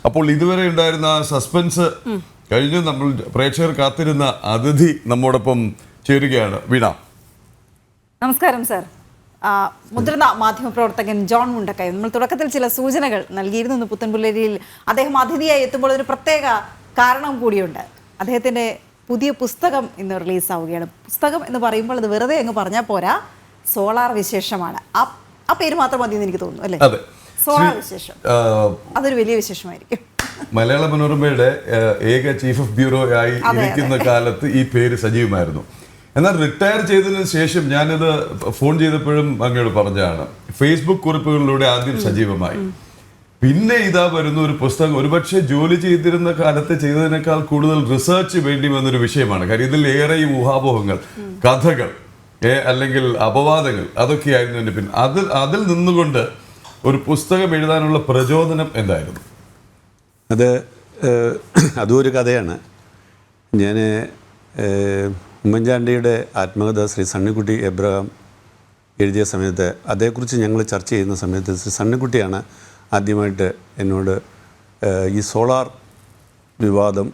അപ്പോൾ ഇതുവരെ ഉണ്ടായിരുന്ന സസ്പെൻസ് കഴിഞ്ഞ് നമ്മൾ പ്രേക്ഷകർ കാത്തിരുന്ന അതിഥി നമ്മോടൊപ്പം ചേരുകയാണ്. വീണ, നമസ്കാരം സർ. മുതിർന്ന മാധ്യമപ്രവർത്തകൻ ജോൺ മുണ്ടക്കൈ, നമ്മൾ തുടക്കത്തിൽ ചില സൂചനകൾ നൽകിയിരുന്നു. പുത്തൻപുള്ളേരിയിൽ അദ്ദേഹം അതിഥിയായി എത്തുമ്പോൾ ഒരു പ്രത്യേക കാരണം കൂടിയുണ്ട്. അദ്ദേഹത്തിൻ്റെ പുതിയ പുസ്തകം ഇന്ന് റിലീസാവുകയാണ്. പുസ്തകം എന്ന് പറയുമ്പോൾ അത് വെറുതെ അങ്ങ് പറഞ്ഞാൽ പോരാ, സോളാർ വിശേഷമാണ്. ആ പേര് മാത്രം മതി എന്ന് എനിക്ക് തോന്നുന്നു, അല്ലേ? സോളാർ വിശേഷം, അതൊരു വലിയ വിശേഷമായിരിക്കും. മലയാള മനോരമയുടെ ഏക ചീഫ് ഓഫ് ബ്യൂറോ ആയി ഇരിക്കുന്ന കാലത്ത് ഈ പേര് സജീവമായിരുന്നു. എന്നാൽ റിട്ടയർ ചെയ്തതിനു ശേഷം ഞാനിത് ഫോൺ ചെയ്തപ്പോഴും അങ്ങോട്ട് പറഞ്ഞതാണ്, ഫേസ്ബുക്ക് കുറിപ്പുകളിലൂടെ ആദ്യം സജീവമായി. പിന്നെ ഇതാ വരുന്ന ഒരു പുസ്തകം. ഒരുപക്ഷെ ജോലി ചെയ്തിരുന്ന കാലത്ത് ചെയ്തതിനേക്കാൾ കൂടുതൽ റിസർച്ച് വേണ്ടി വന്നൊരു വിഷയമാണ്. കാര്യം ഇതിൽ ഏറെയും ഊഹാപോഹങ്ങൾ, കഥകൾ, അല്ലെങ്കിൽ അപവാദങ്ങൾ, അതൊക്കെയായിരുന്നു എൻ്റെ പിന്നെ. അതിൽ നിന്നുകൊണ്ട് ഒരു പുസ്തകം എഴുതാനുള്ള പ്രചോദനം എന്തായിരുന്നു? അതും ഒരു കഥയാണ്. ഞാൻ ഉമ്മൻചാണ്ടിയുടെ ആത്മകഥ ശ്രീ സണ്ണിക്കുട്ടി എബ്രഹാം എഴുതിയ സമയത്ത്, അതേക്കുറിച്ച് ഞങ്ങൾ ചർച്ച ചെയ്യുന്ന സമയത്ത് ശ്രീ സണ്ണിക്കുട്ടിയാണ് ആദ്യമായിട്ട് എന്നോട് ഈ സോളാർ വിവാദം,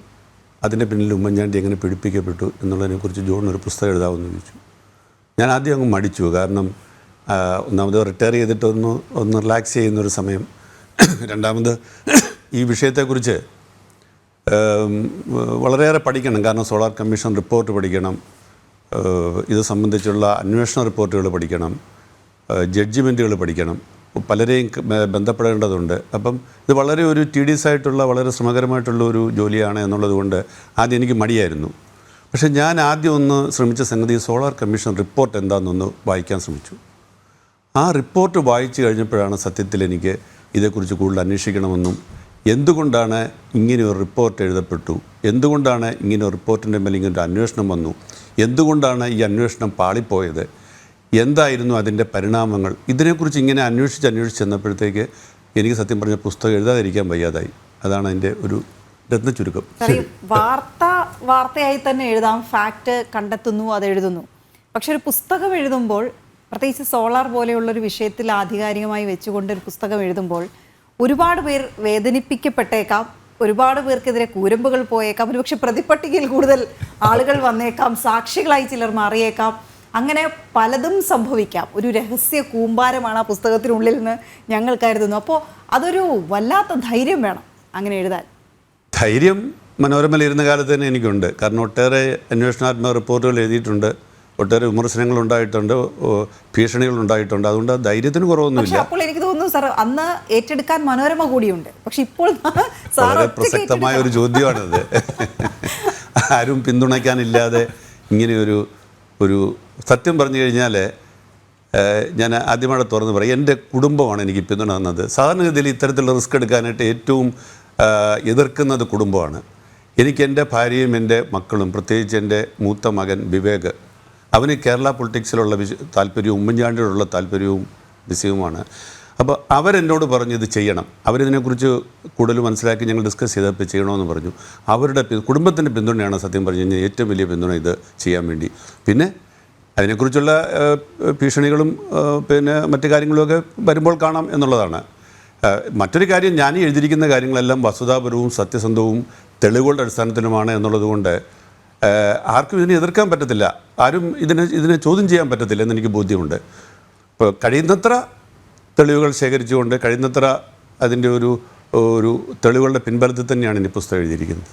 അതിൻ്റെ പിന്നിൽ ഉമ്മൻചാണ്ടി എങ്ങനെ പിടിപ്പിക്കപ്പെട്ടു എന്നുള്ളതിനെക്കുറിച്ച് ജോൺ ഒരു പുസ്തകം എഴുതാമെന്ന് ചോദിച്ചു. ഞാൻ ആദ്യം അങ്ങ് മടിച്ചു. കാരണം ഒന്നാമത് റിട്ടയർ ചെയ്തിട്ട് ഒന്ന് റിലാക്സ് ചെയ്യുന്നൊരു സമയം, രണ്ടാമത് ഈ വിഷയത്തെക്കുറിച്ച് വളരെയേറെ പഠിക്കണം. കാരണം സോളാർ കമ്മീഷൻ റിപ്പോർട്ട് പഠിക്കണം, ഇത് സംബന്ധിച്ചുള്ള അന്വേഷണ റിപ്പോർട്ടുകൾ പഠിക്കണം, ജഡ്ജിമെൻറ്റുകൾ പഠിക്കണം, പലരെയും ബന്ധപ്പെടേണ്ടതുണ്ട്. അപ്പം ഇത് വളരെ ഒരു tedious ആയിട്ടുള്ള വളരെ ശ്രമകരമായിട്ടുള്ള ഒരു ജോലിയാണ് എന്നുള്ളത് കൊണ്ട് ആദ്യം എനിക്ക് മടിയായിരുന്നു. പക്ഷേ ഞാൻ ആദ്യം ഒന്ന് ശ്രമിച്ച സംഗതി സോളാർ കമ്മീഷൻ റിപ്പോർട്ട് എന്താണെന്നൊന്ന് വായിക്കാൻ ശ്രമിച്ചു. ആ റിപ്പോർട്ട് വായിച്ചു കഴിഞ്ഞപ്പോഴാണ് സത്യത്തിൽ എനിക്ക് ഇതേക്കുറിച്ച് കൂടുതൽ അന്വേഷിക്കണമെന്നും, എന്തുകൊണ്ടാണ് ഇങ്ങനെ ഒരു റിപ്പോർട്ട് എഴുതപ്പെട്ടു, എന്തുകൊണ്ടാണ് ഇങ്ങനെ ഒരു റിപ്പോർട്ടിൻ്റെ മേലെ ഇങ്ങനെ ഒരു അന്വേഷണം വന്നു, എന്തുകൊണ്ടാണ് ഈ അന്വേഷണം പാളിപ്പോയത്, എന്തായിരുന്നു അതിൻ്റെ പരിണാമങ്ങൾ, ഇതിനെക്കുറിച്ച് ഇങ്ങനെ അന്വേഷിച്ച് ചെന്നപ്പോഴത്തേക്ക് എനിക്ക് സത്യം പറഞ്ഞ പുസ്തകം എഴുതാതിരിക്കാൻ വയ്യാതായി. അതാണ് അതിൻ്റെ ഒരു രത്ന ചുരുക്കം. വാർത്തയായി തന്നെ എഴുതാം, ഫാക്റ്റ് കണ്ടെത്തുന്നു, അത് എഴുതുന്നു. പക്ഷെ ഒരു പുസ്തകം എഴുതുമ്പോൾ, പ്രത്യേകിച്ച് സോളാർ പോലെയുള്ളൊരു വിഷയത്തിൽ ആധികാരികമായി വെച്ചുകൊണ്ട് ഒരു പുസ്തകം എഴുതുമ്പോൾ ഒരുപാട് പേർ വേദനിപ്പിക്കപ്പെട്ടേക്കാം, ഒരുപാട് പേർക്കെതിരെ കൂരമ്പുകൾ പോയേക്കാം, ഒരുപക്ഷെ പ്രതിപട്ടികയിൽ കൂടുതൽ ആളുകൾ വന്നേക്കാം, സാക്ഷികളായി ചിലർ മാറിയേക്കാം, അങ്ങനെ പലതും സംഭവിക്കാം. ഒരു രഹസ്യ കൂമ്പാരമാണ് ആ പുസ്തകത്തിനുള്ളിൽ നിന്ന് ഞങ്ങൾ കരുതുന്നു. അപ്പോൾ അതൊരു വല്ലാത്ത ധൈര്യം വേണം അങ്ങനെ എഴുതാൻ. ധൈര്യം മനോരമയിൽ ഇരുന്ന കാലത്ത് തന്നെ എനിക്കുണ്ട്. കാരണം ഒട്ടേറെ അന്വേഷണാത്മക റിപ്പോർട്ടുകൾ എഴുതിയിട്ടുണ്ട്, ഒട്ടേറെ വിമർശനങ്ങളുണ്ടായിട്ടുണ്ട്, ഭീഷണികളുണ്ടായിട്ടുണ്ട്. അതുകൊണ്ട് ധൈര്യത്തിന് കുറവൊന്നുമില്ല. അപ്പോൾ എനിക്ക് തോന്നുന്നു സാർ, അന്ന് ഏറ്റെടുക്കാൻ മനോരമ കൂടിയുണ്ട്. പക്ഷെ ഇപ്പോൾ വളരെ പ്രസക്തമായ ഒരു ചോദ്യമാണിത്. ആരും പിന്തുണയ്ക്കാനില്ലാതെ ഇങ്ങനെയൊരു സത്യം പറഞ്ഞു കഴിഞ്ഞാൽ, ഞാൻ ആദ്യമായിട്ട് തുറന്ന് പറയും, എൻ്റെ കുടുംബമാണ് എനിക്ക് പിന്തുണ തന്നത്. സാധാരണഗതിയിൽ ഇത്തരത്തിലുള്ള റിസ്ക് എടുക്കാനായിട്ട് ഏറ്റവും എതിർക്കുന്നത് കുടുംബമാണ്. എനിക്ക് എൻ്റെ ഭാര്യയും എൻ്റെ മക്കളും, പ്രത്യേകിച്ച് എൻ്റെ മൂത്ത മകൻ വിവേക്, അവന് കേരള പൊളിറ്റിക്സിലുള്ള താല്പര്യവും ഉമ്മൻചാണ്ടിയോടുള്ള താല്പര്യവും വിഷയവുമാണ്. അപ്പോൾ അവരെന്നോട് പറഞ്ഞു ഇത് ചെയ്യണം, അവരിതിനെക്കുറിച്ച് കൂടുതൽ മനസ്സിലാക്കി ഞങ്ങൾ ഡിസ്കസ് ചെയ്തപ്പോൾ ചെയ്യണമെന്ന് പറഞ്ഞു. അവരുടെ കുടുംബത്തിൻ്റെ പിന്തുണയാണ് സത്യം പറഞ്ഞു കഴിഞ്ഞാൽ ഏറ്റവും വലിയ പിന്തുണ ഇത് ചെയ്യാൻ വേണ്ടി. പിന്നെ അതിനെക്കുറിച്ചുള്ള ഭീഷണികളും പിന്നെ മറ്റു കാര്യങ്ങളുമൊക്കെ വരുമ്പോൾ കാണാം എന്നുള്ളതാണ്. മറ്റൊരു കാര്യം, ഞാൻ എഴുതിയിരിക്കുന്ന കാര്യങ്ങളെല്ലാം വസ്തുതാപരവും സത്യസന്ധവും തെളിവുകളുടെ അടിസ്ഥാനത്തിലുമാണ് എന്നുള്ളത് കൊണ്ട് ആർക്കും ഇതിനെ എതിർക്കാൻ പറ്റത്തില്ല, ആരും ഇതിനെ ചോദ്യം ചെയ്യാൻ പറ്റത്തില്ല എന്നെനിക്ക് ബോധ്യമുണ്ട്. ഇപ്പോൾ കഴിയുന്നത്ര തെളിവുകൾ ശേഖരിച്ചുകൊണ്ട്, കഴിയുന്നത്ര അതിൻ്റെ ഒരു തെളിവുകളുടെ പിൻബലത്തിൽ തന്നെയാണ് ഇനി പുസ്തകം എഴുതിയിരിക്കുന്നത്.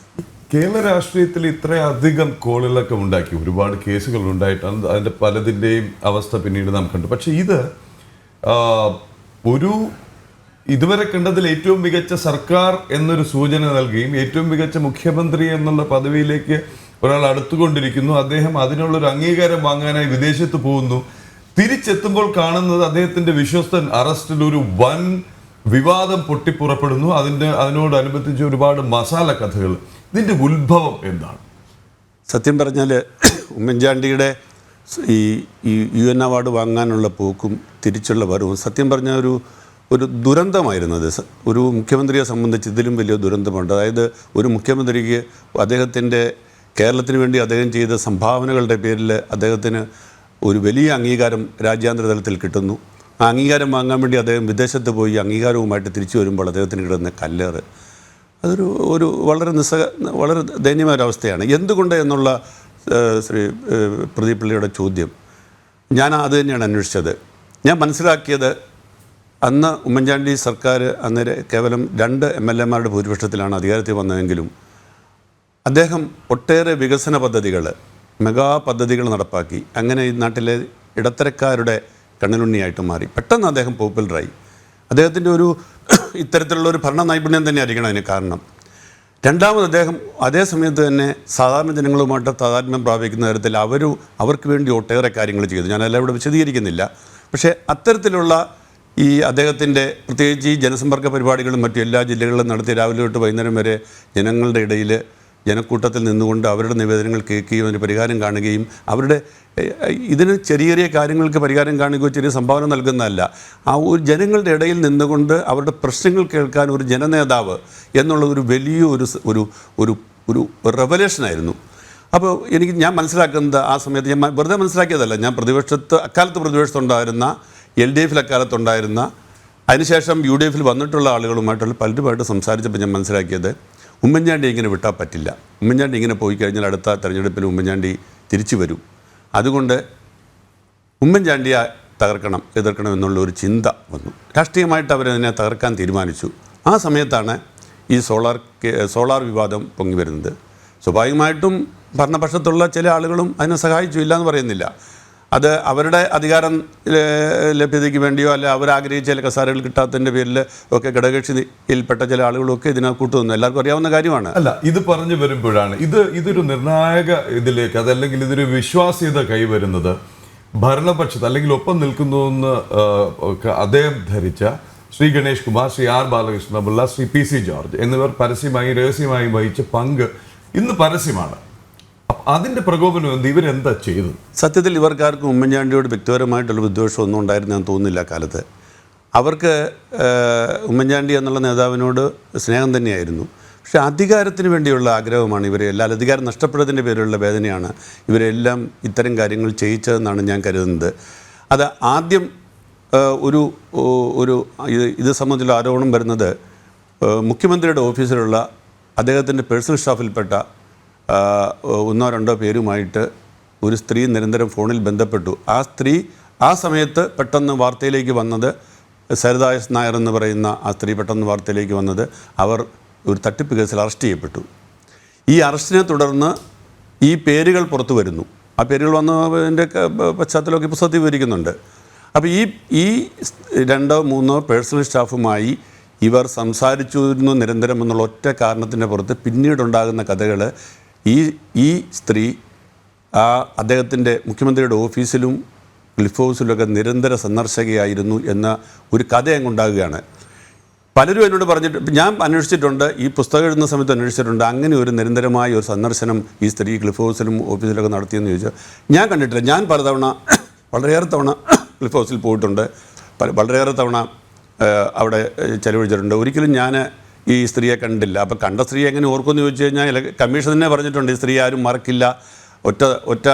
കേരള രാഷ്ട്രീയത്തിൽ ഇത്രയധികം കോളിളക്കം ഉണ്ടാക്കി, ഒരുപാട് കേസുകൾ ഉണ്ടായിട്ടാണ്, അതിൻ്റെ പലതിൻ്റെയും അവസ്ഥ പിന്നീട് നാം കണ്ടു. പക്ഷെ ഇത് ഇതുവരെ കണ്ടതിൽ ഏറ്റവും മികച്ച സർക്കാർ എന്നൊരു സൂചന നൽകുകയും ഏറ്റവും മികച്ച മുഖ്യമന്ത്രി എന്നുള്ള പദവിയിലേക്ക് ഒരാൾ അടുത്തുകൊണ്ടിരിക്കുന്നു. അദ്ദേഹം അതിനുള്ളൊരു അംഗീകാരം വാങ്ങാനായി വിദേശത്ത് പോകുന്നു. തിരിച്ചെത്തുമ്പോൾ കാണുന്നത് അദ്ദേഹത്തിൻ്റെ വിശ്വസ്തൻ അറസ്റ്റിൽ ഒരു വൻ വിവാദം പൊട്ടിപ്പുറപ്പെടുന്നു. അതിനോടനുബന്ധിച്ച് ഒരുപാട് മസാല കഥകൾ. ഇതിൻ്റെ ഉത്ഭവം എന്താണ്? സത്യം പറഞ്ഞാൽ ഉമ്മൻചാണ്ടിയുടെ ഈ UN അവാർഡ് വാങ്ങാനുള്ള പോക്കും തിരിച്ചുള്ള വരവും സത്യം പറഞ്ഞാൽ ഒരു ദുരന്തമായിരുന്നത്. ഒരു മുഖ്യമന്ത്രിയെ സംബന്ധിച്ച് ഇതിലും വലിയ ദുരന്തമുണ്ട്. അതായത് ഒരു മുഖ്യമന്ത്രിക്ക് അദ്ദേഹത്തിൻ്റെ കേരളത്തിന് വേണ്ടി അദ്ദേഹം ചെയ്ത സംഭാവനകളുടെ പേരിൽ അദ്ദേഹത്തിന് ഒരു വലിയ അംഗീകാരം രാജ്യാന്തര തലത്തിൽ കിട്ടുന്നു. ആ അംഗീകാരം വാങ്ങാൻ വേണ്ടി അദ്ദേഹം വിദേശത്ത് പോയി അംഗീകാരവുമായിട്ട് തിരിച്ചു വരുമ്പോൾ അദ്ദേഹത്തിന് കിട്ടുന്ന കല്ലേറ് ഒരു വളരെ വളരെ ദയനീയമായ ഒരവസ്ഥയാണ്. എന്തുകൊണ്ട് എന്നുള്ള ശ്രീ പ്രദീപ് പിള്ളയുടെ ചോദ്യം, ഞാൻ അത് തന്നെയാണ് അന്വേഷിച്ചത്. ഞാൻ മനസ്സിലാക്കിയത് അന്ന് ഉമ്മൻചാണ്ടി സർക്കാർ അന്നേരം കേവലം 2 MLA-മാരുടെ ഭൂരിപക്ഷത്തിലാണ് അധികാരത്തിൽ വന്നതെങ്കിലും അദ്ദേഹം ഒട്ടേറെ വികസന പദ്ധതികൾ, മെഗാ പദ്ധതികൾ നടപ്പാക്കി. അങ്ങനെ ഈ നാട്ടിലെ ഇടത്തരക്കാരുടെ കണ്ണിലുണ്ണിയായിട്ട് മാറി. പെട്ടെന്ന് അദ്ദേഹം പോപ്പുലറായി. അദ്ദേഹത്തിൻ്റെ ഒരു ഇത്തരത്തിലുള്ള ഒരു ഭരണ നൈപുണ്യം തന്നെ ആയിരിക്കണം അതിന് കാരണം. രണ്ടാമത് അദ്ദേഹം അതേ സമയത്ത് തന്നെ സാധാരണ ജനങ്ങളുമായിട്ട് താതാത്മ്യം പ്രാപിക്കുന്ന തരത്തിൽ അവർക്ക് വേണ്ടി ഒട്ടേറെ കാര്യങ്ങൾ ചെയ്തു. ഞാനെല്ലാം ഇവിടെ വിശദീകരിക്കുന്നില്ല. പക്ഷേ അത്തരത്തിലുള്ള ഈ അദ്ദേഹത്തിൻ്റെ പ്രത്യേകിച്ച് ഈ ജനസമ്പർക്ക പരിപാടികളും മറ്റു എല്ലാ ജില്ലകളിലും നടത്തി രാവിലെ തൊട്ട് വൈകുന്നേരം വരെ ജനങ്ങളുടെ ഇടയിൽ ജനക്കൂട്ടത്തിൽ നിന്നുകൊണ്ട് അവരുടെ നിവേദനങ്ങൾ കേൾക്കുകയും അതിന് പരിഹാരം കാണുകയും ഇതിന് ചെറിയ ചെറിയ കാര്യങ്ങൾക്ക് പരിഹാരം കാണുകയോ ചെറിയ സംഭാവന നൽകുന്നതല്ല, ആ ഒരു ജനങ്ങളുടെ ഇടയിൽ നിന്നുകൊണ്ട് അവരുടെ പ്രശ്നങ്ങൾ കേൾക്കാൻ ഒരു ജനനേതാവ് എന്നുള്ള ഒരു വലിയ ഒരു റെവലേഷനായിരുന്നു. അപ്പോൾ ഞാൻ മനസ്സിലാക്കുന്നത് ആ സമയത്ത് ഞാൻ വെറുതെ മനസ്സിലാക്കിയതല്ല, ഞാൻ അക്കാലത്ത് പ്രതിപക്ഷത്തുണ്ടായിരുന്ന LDF-ൽ അക്കാലത്തുണ്ടായിരുന്ന അതിനുശേഷം UDF-ൽ വന്നിട്ടുള്ള ആളുകളുമായിട്ടുള്ള പലരുമായിട്ട് സംസാരിച്ചപ്പോൾ ഞാൻ മനസ്സിലാക്കിയത് ഉമ്മൻചാണ്ടി ഇങ്ങനെ വിട്ടാൽ പറ്റില്ല. ഉമ്മൻചാണ്ടി ഇങ്ങനെ പോയി കഴിഞ്ഞാൽ അടുത്ത തെരഞ്ഞെടുപ്പിൽ ഉമ്മൻചാണ്ടി തിരിച്ചു വരും. അതുകൊണ്ട് ഉമ്മൻചാണ്ടിയെ എതിർക്കണം എന്നുള്ള ഒരു ചിന്ത വന്നു. രാഷ്ട്രീയമായിട്ട് അവരതിനെ തകർക്കാൻ തീരുമാനിച്ചു. ആ സമയത്താണ് ഈ സോളാർ വിവാദം പൊങ്ങി വരുന്നത്. സ്വാഭാവികമായിട്ടും ഭരണപക്ഷത്തുള്ള ചില ആളുകളും അതിനെ സഹായിച്ചു, ഇല്ല എന്ന് പറയുന്നില്ല. അത് അവരുടെ അധികാരം ലഭ്യതയ്ക്ക് വേണ്ടിയോ അല്ല അവരാഗ്രഹിച്ച ചില കസാരകൾ കിട്ടാത്തതിൻ്റെ പേരിൽ ഒക്കെ ഘടകകക്ഷിയിൽപ്പെട്ട ചില ആളുകളൊക്കെ ഇതിനകത്ത് കൂട്ടുന്നു. എല്ലാവർക്കും അറിയാവുന്ന കാര്യമാണ്. അല്ല, ഇത് പറഞ്ഞു വരുമ്പോഴാണ് ഇതൊരു നിർണായക ഇതിലേക്ക്, അതല്ലെങ്കിൽ ഇതൊരു വിശ്വാസ്യത കൈവരുന്നത് ഭരണപക്ഷത്ത് അല്ലെങ്കിൽ ഒപ്പം നിൽക്കുന്നുവെന്ന് അദ്ദേഹം ധരിച്ച Shri Ganesh Kumar, Shri R. Balakrishna Pillai, Shri PC George എന്നിവർ പരസ്യമായി രഹസ്യമായി വഹിച്ച പങ്ക് ഇന്ന് പരസ്യമാണ്. അതിൻ്റെ പ്രകോപനം എന്ത്, ഇവരെന്താ ചെയ്തത്? സത്യത്തിൽ ഇവർക്കാർക്കും ഉമ്മൻചാണ്ടിയോട് വ്യക്തിപരമായിട്ടുള്ള വിദ്വേഷം ഒന്നും ഉണ്ടായിരുന്നെന്ന് തോന്നുന്നില്ല. കാലത്ത് അവർക്ക് ഉമ്മൻചാണ്ടി എന്നുള്ള നേതാവിനോട് സ്നേഹം തന്നെയായിരുന്നു. പക്ഷേ അധികാരത്തിന് വേണ്ടിയുള്ള ആഗ്രഹമാണ് ഇവരെല്ലാം, അധികാരം നഷ്ടപ്പെടുന്നതിൻ്റെ പേരിലുള്ള വേദനയാണ് ഇവരെല്ലാം ഇത്തരം കാര്യങ്ങൾ ചെയ്യിച്ചതെന്നാണ് ഞാൻ കരുതുന്നത്. അത് ആദ്യം ഇത് സംബന്ധിച്ചുള്ള ആരോപണം വരുന്നത് മുഖ്യമന്ത്രിയുടെ ഓഫീസിലുള്ള അദ്ദേഹത്തിൻ്റെ പേഴ്സണൽ സ്റ്റാഫിൽപ്പെട്ട 1-2 പേരുമായിട്ട് ഒരു സ്ത്രീ നിരന്തരം ഫോണിൽ ബന്ധപ്പെട്ടു. ആ സ്ത്രീ ആ സമയത്ത് പെട്ടെന്ന് വാർത്തയിലേക്ക് വന്നത്, സരിത S. നായർ എന്ന് പറയുന്ന ആ സ്ത്രീ പെട്ടെന്ന് വാർത്തയിലേക്ക് വന്നത് അവർ ഒരു തട്ടിപ്പ് കേസിൽ അറസ്റ്റ് ചെയ്യപ്പെട്ടു. ഈ അറസ്റ്റിനെ തുടർന്ന് ഈ പേരുകൾ പുറത്തു വരുന്നു. ആ പേരുകൾ വന്നതിൻ്റെ പശ്ചാത്തലമൊക്കെ പുസ്തകത്തിൽ വിവരിക്കുന്നുണ്ട്. അപ്പോൾ ഈ 2-3 പേഴ്സണൽ സ്റ്റാഫുമായി ഇവർ സംസാരിച്ചിരുന്നു നിരന്തരം എന്നുള്ള ഒറ്റ കാരണത്തിൻ്റെ പുറത്ത് പിന്നീടുണ്ടാകുന്ന കഥകൾ ഈ സ്ത്രീ അദ്ദേഹത്തിൻ്റെ മുഖ്യമന്ത്രിയുടെ ഓഫീസിലും ക്ലിഫ് ഹൗസിലൊക്കെ നിരന്തര സന്ദർശകയായിരുന്നു എന്ന ഒരു കഥ അങ്ങുണ്ടാകുകയാണ്. പലരും എന്നോട് പറഞ്ഞിട്ട്, ഞാൻ അന്വേഷിച്ചിട്ടുണ്ട്, ഈ പുസ്തകം എഴുതുന്ന സമയത്ത് അന്വേഷിച്ചിട്ടുണ്ട്, അങ്ങനെ ഒരു നിരന്തരമായ ഒരു സന്ദർശനം ഈ സ്ത്രീ ക്ലിഫ് ഹൗസിലും ഓഫീസിലൊക്കെ നടത്തിയെന്ന് ചോദിച്ചാൽ ഞാൻ കണ്ടിട്ടില്ല. ഞാൻ വളരെയേറെ തവണ ക്ലിഫ് ഹൗസിൽ പോയിട്ടുണ്ട്, വളരെയേറെ തവണ അവിടെ ചെലവഴിച്ചിട്ടുണ്ട്. ഒരിക്കലും ഞാൻ ഈ സ്ത്രീയെ കണ്ടില്ല. അപ്പോൾ കണ്ട സ്ത്രീയെ എങ്ങനെ ഓർക്കുമെന്ന് ചോദിച്ചു കഴിഞ്ഞാൽ കമ്മീഷൻ തന്നെ പറഞ്ഞിട്ടുണ്ട്, ഈ സ്ത്രീ ആരും മറക്കില്ല, ഒറ്റ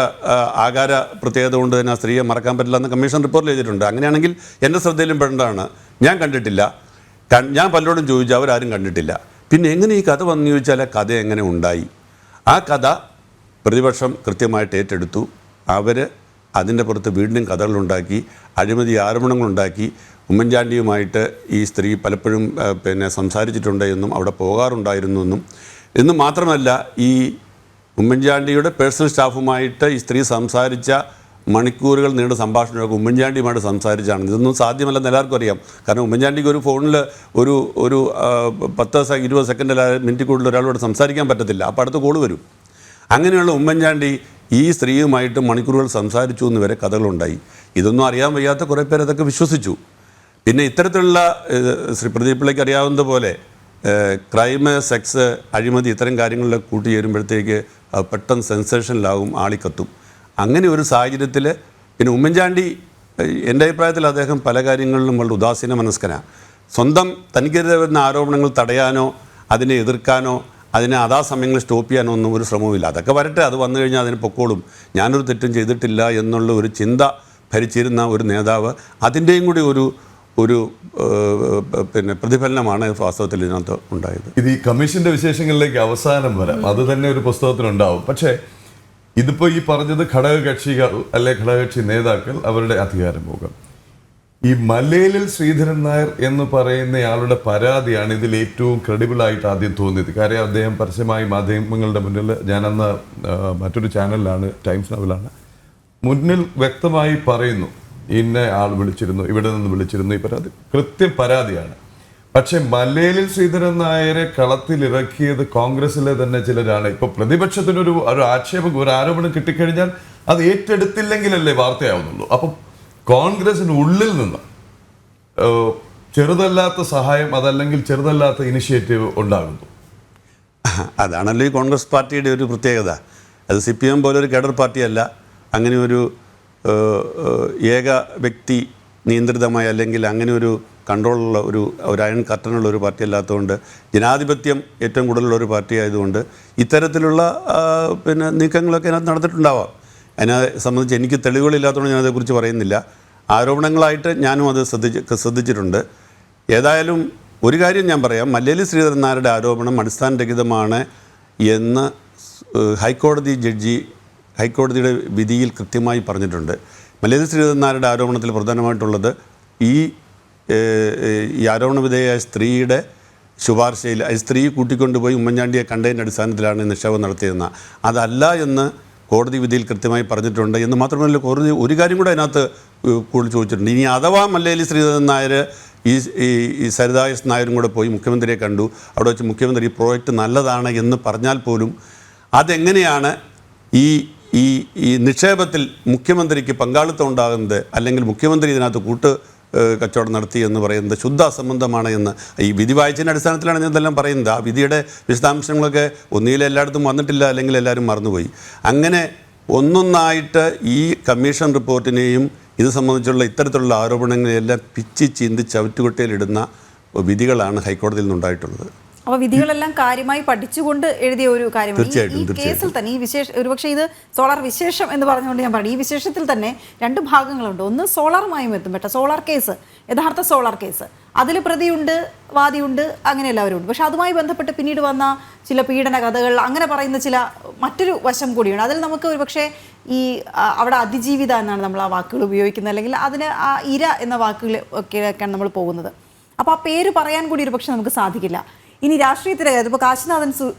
ആകാര പ്രത്യേകത കൊണ്ട് തന്നെ ആ സ്ത്രീയെ മറക്കാൻ പറ്റില്ല എന്ന് കമ്മീഷൻ റിപ്പോർട്ട് ചെയ്തിട്ടുണ്ട്. അങ്ങനെയാണെങ്കിൽ എൻ്റെ ശ്രദ്ധയിലും പെടേണ്ടതാണ്. ഞാൻ കണ്ടിട്ടില്ല. ഞാൻ പലരോടും ചോദിച്ചു, അവരാരും കണ്ടിട്ടില്ല. പിന്നെ എങ്ങനെ ഈ കഥ വന്നു ചോദിച്ചാൽ ആ കഥ എങ്ങനെ ഉണ്ടായി? ആ കഥ പ്രതിപക്ഷം കൃത്യമായിട്ട് ഏറ്റെടുത്തു. അവർ അതിൻ്റെ പുറത്ത് വീണ്ടും കഥകളുണ്ടാക്കി, അഴിമതി ആരോപണങ്ങളുണ്ടാക്കി. ഉമ്മൻചാണ്ടിയുമായിട്ട് ഈ സ്ത്രീ പലപ്പോഴും സംസാരിച്ചിട്ടുണ്ട് എന്നും അവിടെ പോകാറുണ്ടായിരുന്നു എന്നും മാത്രമല്ല, ഈ ഉമ്മൻചാണ്ടിയുടെ പേഴ്സണൽ സ്റ്റാഫുമായിട്ട് ഈ സ്ത്രീ സംസാരിച്ച മണിക്കൂറുകൾ നീണ്ട സംഭാഷണമൊക്കെ ഉമ്മൻചാണ്ടിയുമായിട്ട് സംസാരിച്ചാണ്. ഇതൊന്നും സാധ്യമല്ലെന്ന് എല്ലാവർക്കും അറിയാം. കാരണം ഉമ്മൻചാണ്ടിക്ക് ഒരു ഫോണിൽ ഒരു 10-20 സെക്കൻഡിൽ മിനിറ്റ് കൂടുതൽ ഒരാളോട് സംസാരിക്കാൻ പറ്റത്തില്ല. അപ്പോൾ അടുത്ത കോൾ വരും. അങ്ങനെയുള്ള ഉമ്മൻചാണ്ടി ഈ സ്ത്രീയുമായിട്ട് മണിക്കൂറുകൾ സംസാരിച്ചു എന്ന് വരെ കഥകളുണ്ടായി. ഇതൊന്നും അറിയാൻ വയ്യാത്ത കുറേ പേർ അതൊക്കെ വിശ്വസിച്ചു. പിന്നെ ഇത്തരത്തിലുള്ള ശ്രീ പ്രദീപ് പിള്ളയ്ക്ക് അറിയാവുന്നതുപോലെ ക്രൈം, സെക്സ്, അഴിമതി ഇത്തരം കാര്യങ്ങളിലൊക്കെ കൂട്ടിച്ചേരുമ്പോഴത്തേക്ക് പെട്ടെന്ന് സെൻസേഷനിലാവും, ആളിക്കത്തും. അങ്ങനെ ഒരു സാഹചര്യത്തിൽ പിന്നെ ഉമ്മൻചാണ്ടി എൻ്റെ അഭിപ്രായത്തിൽ അദ്ദേഹം പല കാര്യങ്ങളിലും വളരെ ഉദാസീന മനസ്കനാണ്. സ്വന്തം തനിക്കെതിരെ വരുന്ന ആരോപണങ്ങൾ തടയാനോ അതിനെ എതിർക്കാനോ അതിനെ സമയങ്ങളിൽ സ്റ്റോപ്പ് ചെയ്യാനോ ഒന്നും ഒരു ശ്രമവുമില്ല. അതൊക്കെ വരട്ടെ, അത് വന്നു കഴിഞ്ഞാൽ അതിന് പൊക്കോളും. ഞാനൊരു തെറ്റും ചെയ്തിട്ടില്ല എന്നുള്ള ഒരു ചിന്ത ഭരിച്ചിരുന്ന ഒരു നേതാവ് അതിൻ്റെയും കൂടി ഒരു പിന്നെ പ്രതിഫലനമാണ് വാസ്തവത്തിൽ ഇതിനകത്ത് ഉണ്ടായത്. ഇത് ഈ കമ്മീഷന്റെ വിശേഷങ്ങളിലേക്ക് അവസാനം വരാം, അത് തന്നെ ഒരു പുസ്തകത്തിനുണ്ടാവും. പക്ഷേ ഇതിപ്പോൾ ഈ പറഞ്ഞത് ഘടകകക്ഷികൾ അല്ലെ ഘടകകക്ഷി നേതാക്കൾ അവരുടെ അധികാരമുഖം. ഈ മല്ലേലിൽ ശ്രീധരൻ നായർ എന്ന് പറയുന്നയാളുടെ പരാതിയാണ് ഇതിൽ ഏറ്റവും ക്രെഡിബിൾ ആയിട്ട് ആദ്യം തോന്നിയത്. കാര്യം അദ്ദേഹം പരസ്യമായി മാധ്യമങ്ങളുടെ മുന്നിൽ, ഞാനന്ന് മറ്റൊരു ചാനലിലാണ്, ടൈംസ് നൗവിലാണ്, മുന്നിൽ വ്യക്തമായി പറയുന്നു ഇന്ന ആൾ വിളിച്ചിരുന്നു, ഇവിടെ നിന്ന് വിളിച്ചിരുന്നു, ഈ പരാതി കൃത്യം പരാതിയാണ്. പക്ഷെ മല്ലേലിൽ ശ്രീധരൻ നായരെ കളത്തിലിറക്കിയത് കോൺഗ്രസിലെ തന്നെ ചിലരാണ്. ഇപ്പൊ പ്രതിപക്ഷത്തിനൊരു ആക്ഷേപം, ഒരു ആരോപണം കിട്ടിക്കഴിഞ്ഞാൽ അത് ഏറ്റെടുത്തില്ലെങ്കിലല്ലേ വാർത്തയാവുന്നുള്ളൂ. അപ്പം കോൺഗ്രസിന് ഉള്ളിൽ നിന്ന് ചെറുതല്ലാത്ത സഹായം, അതല്ലെങ്കിൽ ചെറുതല്ലാത്ത ഇനിഷ്യേറ്റീവ് ഉണ്ടാകുന്നു. അതാണല്ലോ ഈ കോൺഗ്രസ് പാർട്ടിയുടെ ഒരു പ്രത്യേകത. അത് CPM പോലൊരു കേഡർ പാർട്ടിയല്ല, അങ്ങനെ ഒരു ഏക വ്യക്തി നിയന്ത്രിതമായ അല്ലെങ്കിൽ അങ്ങനെ ഒരു കൺട്രോളുള്ള ഒരു അയൺ കർട്ടനുള്ള ഒരു പാർട്ടി അല്ലാത്തതുകൊണ്ട്, ജനാധിപത്യം ഏറ്റവും കൂടുതലുള്ള ഒരു പാർട്ടി ആയതുകൊണ്ട് ഇത്തരത്തിലുള്ള പിന്നെ നീക്കങ്ങളൊക്കെ അതിനകത്ത് നടന്നിട്ടുണ്ടാവാം. അതിനെ സംബന്ധിച്ച് എനിക്ക് തെളിവുകളില്ലാത്തതുകൊണ്ട് ഞാനതേക്കുറിച്ച് പറയുന്നില്ല. ആരോപണങ്ങളായിട്ട് ഞാനും അത് ശ്രദ്ധിച്ചിട്ടുണ്ട്. ഏതായാലും ഒരു കാര്യം ഞാൻ പറയാം, മല്ലേലി ശ്രീധരൻ നായരുടെ ആരോപണം അടിസ്ഥാനരഹിതമാണ് എന്ന് ഹൈക്കോടതിയുടെ വിധിയിൽ കൃത്യമായി പറഞ്ഞിട്ടുണ്ട്. മല്ലേലി ശ്രീധരൻ നായരുടെ ആരോപണത്തിൽ പ്രധാനമായിട്ടുള്ളത് ഈ ആരോപണ വിധേയയായ സ്ത്രീയുടെ ശുപാർശയിൽ, സ്ത്രീ കൂട്ടിക്കൊണ്ടുപോയി ഉമ്മൻചാണ്ടിയെ കണ്ടതിൻ്റെ അടിസ്ഥാനത്തിലാണ് നിക്ഷേപം നടത്തിയതെന്ന്. അതല്ല എന്ന് കോടതി വിധിയിൽ കൃത്യമായി പറഞ്ഞിട്ടുണ്ട്. എന്ന് മാത്രമല്ല, കോടതി ഒരു കാര്യം കൂടെ അതിനകത്ത് കൂടുതൽ ചോദിച്ചിട്ടുണ്ട്. ഇനി അഥവാ മല്ലേലി ശ്രീധരൻ നായർ ഈ സരിതാ എസ് നായരും കൂടെ പോയി മുഖ്യമന്ത്രിയെ കണ്ടു, അവിടെ വെച്ച് മുഖ്യമന്ത്രി ഈ പ്രോജക്റ്റ് നല്ലതാണ് എന്ന് പറഞ്ഞാൽ പോലും അതെങ്ങനെയാണ് ഈ നിക്ഷേപത്തിൽ മുഖ്യമന്ത്രിക്ക് പങ്കാളിത്തം ഉണ്ടാകുന്നത്, അല്ലെങ്കിൽ മുഖ്യമന്ത്രി ഇതിനകത്ത് കച്ചവടം നടത്തി എന്ന് പറയുന്നത് ശുദ്ധ അസംബന്ധമാണ് എന്ന് ഈ വിധി വായിച്ചതിൻ്റെ അടിസ്ഥാനത്തിലാണ് ഞാൻ ഇതെല്ലാം പറയുന്നത്. ആ വിധിയുടെ വിശദാംശങ്ങളൊക്കെ ഒന്നുകിൽ എല്ലായിടത്തും വന്നിട്ടില്ല, അല്ലെങ്കിൽ എല്ലാവരും മറന്നുപോയി. അങ്ങനെ ഒന്നൊന്നായിട്ട് ഈ കമ്മീഷൻ റിപ്പോർട്ടിനെയും ഇത് സംബന്ധിച്ചുള്ള ഇത്തരത്തിലുള്ള ആരോപണങ്ങളെല്ലാം പിച്ചി ചീന്തി ചവിറ്റുകൊട്ടയിലിടുന്ന വിധികളാണ് ഹൈക്കോടതിയിൽ നിന്നുണ്ടായിട്ടുള്ളത്. അപ്പോൾ വിധികളെല്ലാം കാര്യമായി പഠിച്ചുകൊണ്ട് എഴുതിയ ഒരു കാര്യമാണ് ഈ കേസിൽ തന്നെ. ഈ ഒരുപക്ഷെ ഇത് സോളാർ വിശേഷം എന്ന് പറഞ്ഞുകൊണ്ട് ഞാൻ പറഞ്ഞു, ഈ വിശേഷത്തിൽ തന്നെ രണ്ട് ഭാഗങ്ങളുണ്ട്. ഒന്ന് സോളാറുമായി ബന്ധപ്പെട്ട സോളാർ കേസ്, യഥാർത്ഥ സോളാർ കേസ്, അതിൽ പ്രതിയുണ്ട്, വാദിയുണ്ട്, അങ്ങനെ എല്ലാവരും ഉണ്ട്. പക്ഷെ അതുമായി ബന്ധപ്പെട്ട് പിന്നീട് വന്ന ചില പീഡന കഥകൾ, അങ്ങനെ പറയുന്ന ചില മറ്റൊരു വശം കൂടിയുണ്ട്. അതിൽ നമുക്ക് ഒരുപക്ഷെ അവിടെ അതിജീവിത എന്നാണ് നമ്മൾ ആ വാക്കുകൾ ഉപയോഗിക്കുന്നത്, അല്ലെങ്കിൽ അതിന് ആ ഇര എന്ന വാക്കുകൾ ഒക്കെയാണ് നമ്മൾ പോകുന്നത്. അപ്പോൾ ആ പേര് പറയാൻ കൂടി ഒരുപക്ഷെ നമുക്ക് സാധിക്കില്ല. ഇനി രാഷ്ട്രീയത്തിലെ കാര്യം ഇപ്പോൾ കാശിനാഥൻ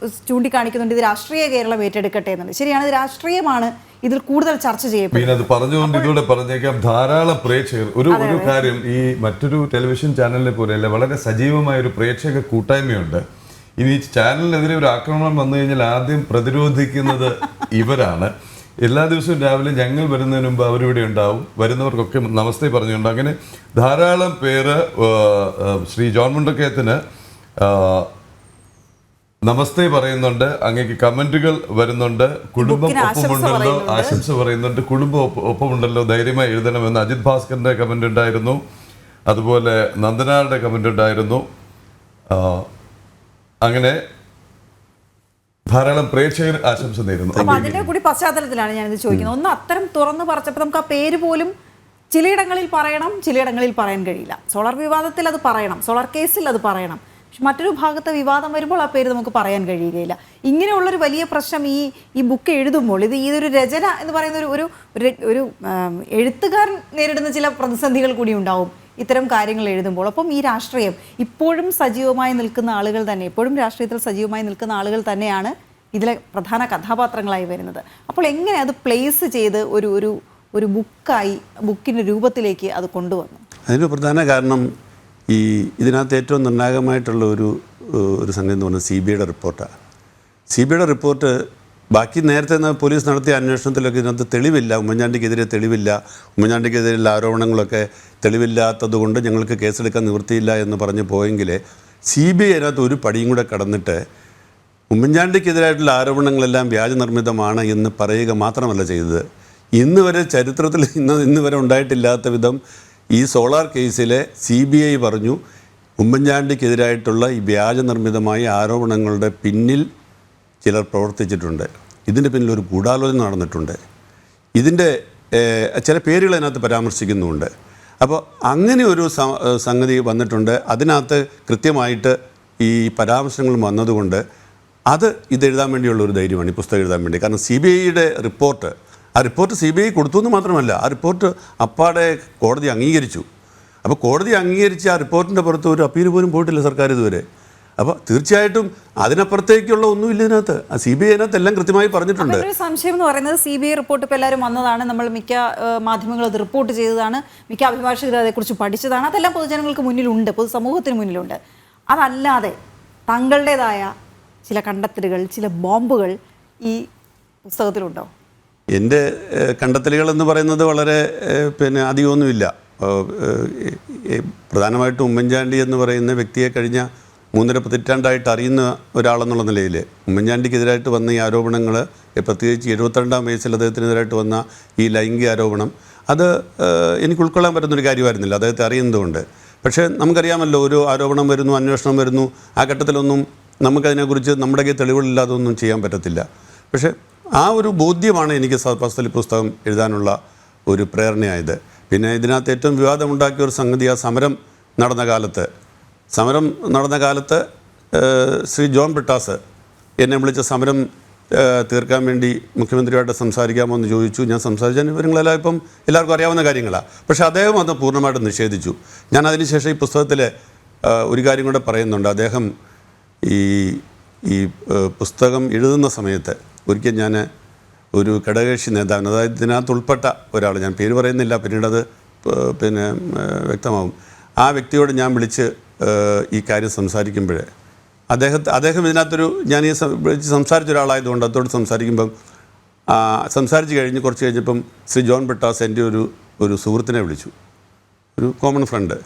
ചൂണ്ടിക്കാണിക്കുന്നുണ്ട്, ഇത് രാഷ്ട്രീയ കേരളം ഏറ്റെടുക്കട്ടെ എന്നുള്ളത്. ശരിയാണ്, ഇത് രാഷ്ട്രീയമാണ് ഇതിൽ കൂടുതൽ ചർച്ച ചെയ്യപ്പെടുന്നത്. അത് പറഞ്ഞുകൊണ്ട് ഇതോടെ പറഞ്ഞേക്കാം, ധാരാളം പ്രേക്ഷകർ ഒരു കാര്യം, ഈ മറ്റൊരു ടെലിവിഷൻ ചാനലിനെ പോലെയല്ല, വളരെ സജീവമായ ഒരു പ്രേക്ഷക കൂട്ടായ്മയുണ്ട്. ഇനി ചാനലിനെതിരെ ഒരു ആക്രമണം വന്നു കഴിഞ്ഞാൽ ആദ്യം പ്രതിരോധിക്കുന്നത് ഇവരാണ്. എല്ലാ ദിവസവും രാവിലെ ഞങ്ങൾ വരുന്നതിന് മുമ്പ് അവരിവിടെ ഉണ്ടാവും, വരുന്നവർക്കൊക്കെ നമസ്തേ പറഞ്ഞുകൊണ്ട് അങ്ങനെ ധാരാളം പേര് ശ്രീ ജോൺ മുണ്ടക്കയത്തിന് നമസ്തേ പറയുന്നുണ്ട്, അങ്ങേക്ക് കമന്റുകൾ വരുന്നുണ്ട്, കുടുംബം ഒപ്പമുണ്ടല്ലോ, ആശംസ പറയുന്നുണ്ട്, കുടുംബം ഒപ്പമുണ്ടല്ലോ, ധൈര്യമായി എഴുതണമെന്ന് അജിത് ഭാസ്കറിന്റെ കമന്റ് ഉണ്ടായിരുന്നു, അതുപോലെ നന്ദനാളുടെ കമന്റ് ഉണ്ടായിരുന്നു. അങ്ങനെ ധാരാളം പ്രേക്ഷകർ ആശംസ നേരുന്നു. അപ്പൊ അതിന്റെ കൂടി പശ്ചാത്തലത്തിലാണ് ഞാനിത് ചോദിക്കുന്നത്. ഒന്ന്, അത്തരം തുറന്നു പറച്ചപ്പോൾ നമുക്ക് ആ പേര് പോലും ചിലയിടങ്ങളിൽ പറയണം, ചിലയിടങ്ങളിൽ പറയാൻ കഴിയില്ല. സോളാർ വിവാദത്തിൽ അത് പറയണം, സോളാർ കേസിൽ അത് പറയണം. പക്ഷെ മറ്റൊരു ഭാഗത്തെ വിവാദം വരുമ്പോൾ ആ പേര് നമുക്ക് പറയാൻ കഴിയുകയില്ല. ഇങ്ങനെയുള്ളൊരു വലിയ പ്രശ്നം ഈ ബുക്ക് എഴുതുമ്പോൾ, ഇതൊരു രചന എന്ന് പറയുന്ന ഒരു എഴുത്തുകാരൻ നേരിടുന്ന ചില പ്രതിസന്ധികൾ കൂടി ഉണ്ടാവും ഇത്തരം കാര്യങ്ങൾ എഴുതുമ്പോൾ. അപ്പം ഈ രാഷ്ട്രീയം ഇപ്പോഴും സജീവമായി നിൽക്കുന്ന ആളുകൾ തന്നെ, ഇപ്പോഴും രാഷ്ട്രീയത്തിൽ സജീവമായി നിൽക്കുന്ന ആളുകൾ തന്നെയാണ് ഇതിലെ പ്രധാന കഥാപാത്രങ്ങളായി വരുന്നത്. അപ്പോൾ എങ്ങനെ അത് പ്ലേസ് ചെയ്ത് ഒരു ബുക്കിൻ്റെ രൂപത്തിലേക്ക് അത് കൊണ്ടുവന്നു? അതിന് പ്രധാന കാരണം ഇതിനകത്ത് ഏറ്റവും നിർണായകമായിട്ടുള്ള ഒരു സംഗതി എന്ന് പറഞ്ഞാൽ CBIയുടെ റിപ്പോർട്ടാണ്. CBIയുടെ റിപ്പോർട്ട് ബാക്കി നേരത്തെ പോലീസ് നടത്തിയ അന്വേഷണത്തിലൊക്കെ ഇതിനകത്ത് തെളിവില്ല, ഉമ്മൻചാണ്ടിക്കെതിരെ തെളിവില്ല, ഉമ്മൻചാണ്ടിക്കെതിരെയുള്ള ആരോപണങ്ങളൊക്കെ തെളിവില്ലാത്തത് കൊണ്ട് ഞങ്ങൾക്ക് കേസെടുക്കാൻ നിവൃത്തിയില്ല എന്ന് പറഞ്ഞ് പോയെങ്കിൽ CBI അതിനകത്ത് ഒരു പടിയും കൂടെ കടന്നിട്ട് ഉമ്മൻചാണ്ടിക്കെതിരായിട്ടുള്ള ആരോപണങ്ങളെല്ലാം വ്യാജനിർമ്മിതമാണ് എന്ന് പറയുക മാത്രമല്ല ചെയ്തത്. ഇന്ന് വരെ ചരിത്രത്തിൽ ഇന്ന് വരെ ഉണ്ടായിട്ടില്ലാത്ത വിധം ഈ സോളാർ കേസിലെ CBI പറഞ്ഞു ഉമ്മൻചാണ്ടിക്കെതിരായിട്ടുള്ള ഈ വ്യാജനിർമ്മിതമായ ആരോപണങ്ങളുടെ പിന്നിൽ ചിലർ പ്രവർത്തിച്ചിട്ടുണ്ട്, ഇതിൻ്റെ പിന്നിൽ ഒരു ഗൂഢാലോചന നടന്നിട്ടുണ്ട്, ഇതിൻ്റെ ചില പേരുകൾ അതിനകത്ത് പരാമർശിക്കുന്നുമുണ്ട്. അപ്പോൾ അങ്ങനെ ഒരു സംഗതി വന്നിട്ടുണ്ട്. അതിനകത്ത് കൃത്യമായിട്ട് ഈ പരാമർശങ്ങൾ വന്നതുകൊണ്ട് അത് ഇതെഴുതാൻ വേണ്ടിയുള്ള ഒരു ധൈര്യമാണ് ഈ പുസ്തകം എഴുതാൻ വേണ്ടി. കാരണം CBIയുടെ റിപ്പോർട്ട്, ആ റിപ്പോർട്ട് CBI കൊടുത്തു എന്ന് മാത്രമല്ല, ആ റിപ്പോർട്ട് അപ്പാടെ കോടതി അംഗീകരിച്ചു. അപ്പോൾ കോടതി അംഗീകരിച്ച് ആ റിപ്പോർട്ടിൻ്റെ പുറത്ത് ഒരു അപ്പീൽ പോലും പോയിട്ടില്ല സർക്കാർ ഇതുവരെ. അപ്പോൾ തീർച്ചയായിട്ടും അതിനപ്പുറത്തേക്കുള്ള ഒന്നുമില്ല ഇതിനകത്ത്. ആ CBI അതിനകത്ത് എല്ലാം കൃത്യമായി പറഞ്ഞിട്ടുണ്ട്. ഒരു സംശയം എന്ന് പറയുന്നത് CBI റിപ്പോർട്ട് ഇപ്പോൾ എല്ലാവരും വന്നതാണ്, നമ്മൾ മിക്ക മാധ്യമങ്ങൾ അത് റിപ്പോർട്ട് ചെയ്തതാണ്, മിക്ക അഭിഭാഷകർ അതേക്കുറിച്ച് പഠിച്ചതാണ്, അതെല്ലാം പൊതുജനങ്ങൾക്ക് മുന്നിലുണ്ട്, പൊതുസമൂഹത്തിന് മുന്നിലുണ്ട്. അതല്ലാതെ തങ്ങളുടേതായ ചില കണ്ടെത്തലുകൾ, ചില ബോംബുകൾ ഈ പുസ്തകത്തിലുണ്ടോ? എൻ്റെ കണ്ടെത്തലുകൾ എന്ന് പറയുന്നത് വളരെ അധികമൊന്നുമില്ല. പ്രധാനമായിട്ടും ഉമ്മൻചാണ്ടി എന്ന് പറയുന്ന വ്യക്തിയെ കഴിഞ്ഞ 3.5 പതിറ്റാണ്ടായിട്ട് അറിയുന്ന ഒരാളെന്നുള്ള നിലയിൽ ഉമ്മൻചാണ്ടിക്കെതിരായിട്ട് വന്ന ഈ ആരോപണങ്ങൾ, പ്രത്യേകിച്ച് 72-ാം വയസ്സിൽ അദ്ദേഹത്തിനെതിരായിട്ട് വന്ന ഈ ലൈംഗിക ആരോപണം, അത് എനിക്ക് ഉൾക്കൊള്ളാൻ പറ്റുന്നൊരു കാര്യമായിരുന്നില്ല അദ്ദേഹത്തെ അറിയുന്നതുകൊണ്ട്. പക്ഷേ നമുക്കറിയാമല്ലോ, ഒരു ആരോപണം വരുന്നു, അന്വേഷണം വരുന്നു, ആ ഘട്ടത്തിലൊന്നും നമുക്കതിനെക്കുറിച്ച് നമ്മുടെ കയ്യിൽ തെളിവുകളില്ലാതെ ഒന്നും ചെയ്യാൻ പറ്റത്തില്ല. പക്ഷേ ആ ഒരു ബോധ്യമാണ് എനിക്ക് ഫസൽ പുസ്തകം എഴുതാനുള്ള ഒരു പ്രേരണയായത്. പിന്നെ ഇതിനകത്ത് ഏറ്റവും വിവാദമുണ്ടാക്കിയ ഒരു സംഗതി, ആ സമരം നടന്ന കാലത്ത് ശ്രീ ജോൺ ബ്രിട്ടാസ് എന്നെ വിളിച്ച സമരം തീർക്കാൻ വേണ്ടി മുഖ്യമന്ത്രിയുമായിട്ട് സംസാരിക്കാമോ എന്ന് ചോദിച്ചു. ഞാൻ സംസാരിച്ച വിവരങ്ങളെല്ലാം ഇപ്പം എല്ലാവർക്കും അറിയാവുന്ന കാര്യങ്ങളാണ്. പക്ഷേ അദ്ദേഹം അത് പൂർണ്ണമായിട്ട് നിഷേധിച്ചു. ഞാൻ അതിനുശേഷം ഈ പുസ്തകത്തിൽ ഒരു കാര്യം കൂടെ പറയുന്നുണ്ട്. അദ്ദേഹം ഈ പുസ്തകം എഴുതുന്ന സമയത്ത് ഒരിക്കൽ ഞാൻ ഒരു ഘടകകക്ഷി നേതാവിന്, അതായത് ഇതിനകത്ത് ഉൾപ്പെട്ട ഒരാൾ, ഞാൻ പേര് പറയുന്നില്ല, പിന്നീടത് വ്യക്തമാവും, ആ വ്യക്തിയോട് ഞാൻ വിളിച്ച് ഈ കാര്യം സംസാരിക്കുമ്പോൾ അദ്ദേഹം ഇതിനകത്തൊരു, ഞാൻ ഈ സംസാരിച്ച ഒരാളായതുകൊണ്ട് അതോട് സംസാരിച്ച് കഴിഞ്ഞ് കുറച്ച് കഴിഞ്ഞപ്പം ശ്രീ ജോൺ ബ്രിട്ടാസ് എൻ്റെ ഒരു സുഹൃത്തിനെ വിളിച്ചു, ഒരു കോമൺ ഫ്രണ്ട്